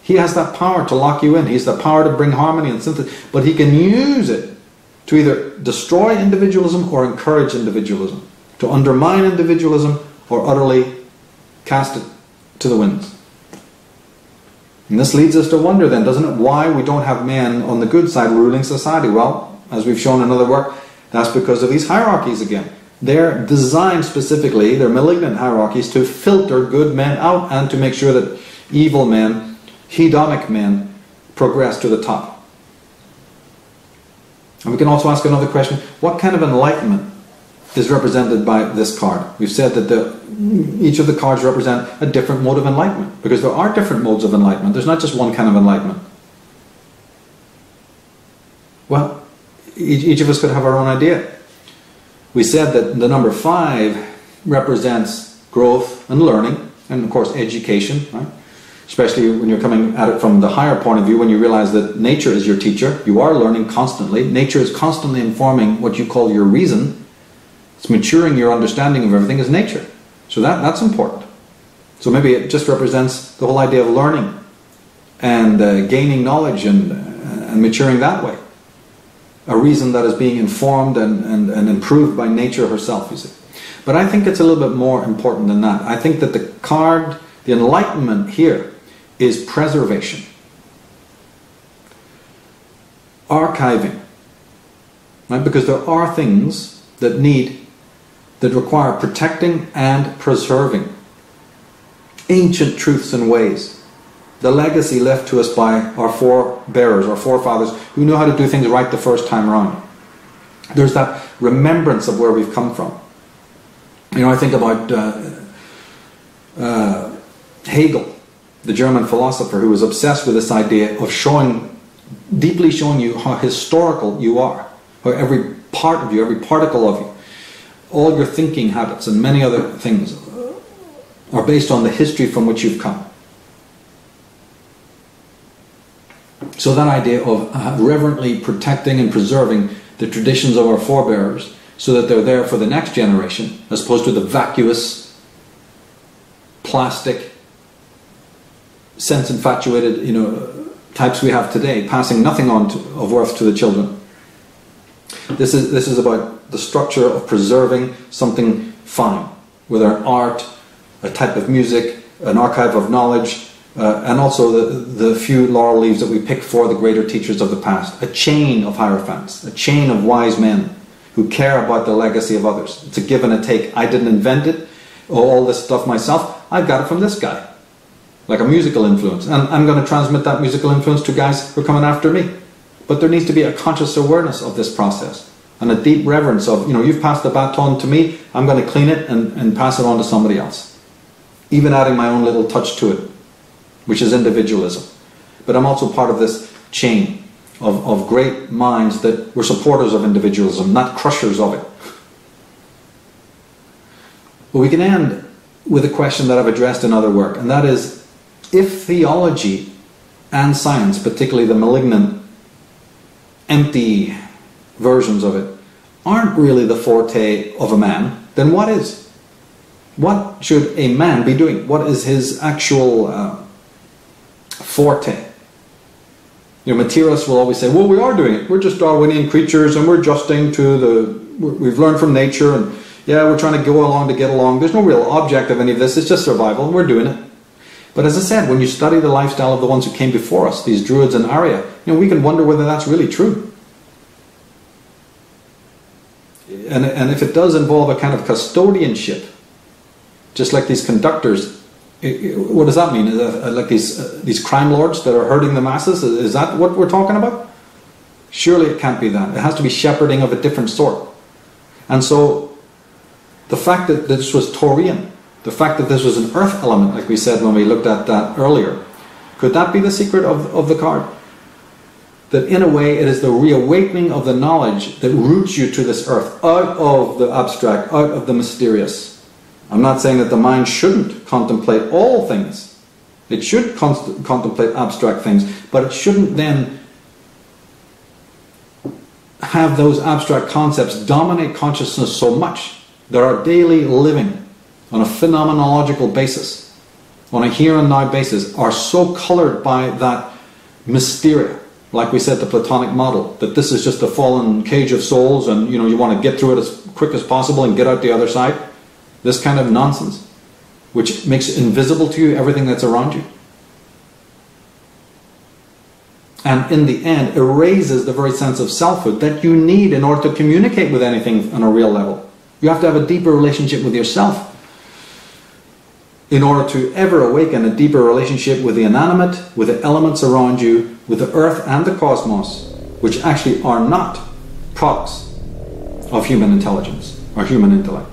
He has that power to lock you in. He has the power to bring harmony and synthesis, but he can use it to either destroy individualism or encourage individualism, to undermine individualism or utterly cast it to the winds. And this leads us to wonder then, doesn't it, why we don't have men on the good side ruling society? Well, as we've shown in other work, that's because of these hierarchies again. They're designed specifically, they're malignant hierarchies, to filter good men out and to make sure that evil men, hedonic men, progress to the top. And we can also ask another question, what kind of enlightenment is represented by this card? We've said that each of the cards represent a different mode of enlightenment, because there are different modes of enlightenment. There's not just one kind of enlightenment. Well, each of us could have our own idea. We said that the number 5 represents growth and learning, and of course education, right? Especially when you're coming at it from the higher point of view, when you realize that nature is your teacher. You are learning constantly. Nature is constantly informing what you call your reason. It's maturing your understanding of everything as nature. So that's important. So maybe it just represents the whole idea of learning and gaining knowledge and maturing that way. A reason that is being informed and improved by nature herself, you see. But I think it's a little bit more important than that. I think that the card, the enlightenment here, is preservation. Archiving. Right? Because there are things that require protecting and preserving. Ancient truths and ways. The legacy left to us by our forebearers, our forefathers, who knew how to do things right the first time around. There's that remembrance of where we've come from. You know, I think about Hegel, the German philosopher, who was obsessed with this idea of deeply showing you how historical you are, how every part of you, every particle of you, all your thinking habits and many other things are based on the history from which you've come. So that idea of reverently protecting and preserving the traditions of our forebears so that they're there for the next generation, as opposed to the vacuous, plastic, sense-infatuated, types we have today, passing nothing on of worth to the children. This is about the structure of preserving something fine, whether art, a type of music, an archive of knowledge, and also the few laurel leaves that we pick for the greater teachers of the past. A chain of hierophants, a chain of wise men who care about the legacy of others. It's a give and a take. I didn't invent it, all this stuff myself. I got it from this guy, like a musical influence. And I'm going to transmit that musical influence to guys who are coming after me. But there needs to be a conscious awareness of this process and a deep reverence of, you've passed the baton to me, I'm going to clean it and pass it on to somebody else. Even adding my own little touch to it, which is individualism. But I'm also part of this chain of great minds that were supporters of individualism, not crushers of it. But we can end with a question that I've addressed in other work, and that is, if theology and science, particularly the malignant, empty versions of it, aren't really the forte of a man, then what is? What should a man be doing? What is his actual forte? Materialists will always say, well, we are doing it. We're just Darwinian creatures and we're adjusting to we've learned from nature, and yeah, we're trying to go along to get along. There's no real object of any of this. It's just survival, and we're doing it. But as I said, when you study the lifestyle of the ones who came before us, these Druids and Arya, we can wonder whether that's really true. And if it does involve a kind of custodianship, just like these conductors, what does that mean? Is that like these crime lords that are hurting the masses? Is that what we're talking about? Surely it can't be that. It has to be shepherding of a different sort. And so the fact that this was Taurian, the fact that this was an earth element, like we said when we looked at that earlier, could that be the secret of the card? That in a way it is the reawakening of the knowledge that roots you to this earth, out of the abstract, out of the mysterious. I'm not saying that the mind shouldn't contemplate all things. It should contemplate abstract things, but it shouldn't then have those abstract concepts dominate consciousness so much that our daily living on a phenomenological basis, on a here and now basis, are so colored by that mysteria, like we said, the Platonic model, that this is just a fallen cage of souls and you want to get through it as quick as possible and get out the other side. This kind of nonsense, which makes invisible to you everything that's around you. And in the end, erases the very sense of selfhood that you need in order to communicate with anything on a real level. You have to have a deeper relationship with yourself in order to ever awaken a deeper relationship with the inanimate, with the elements around you, with the earth and the cosmos, which actually are not products of human intelligence or human intellect.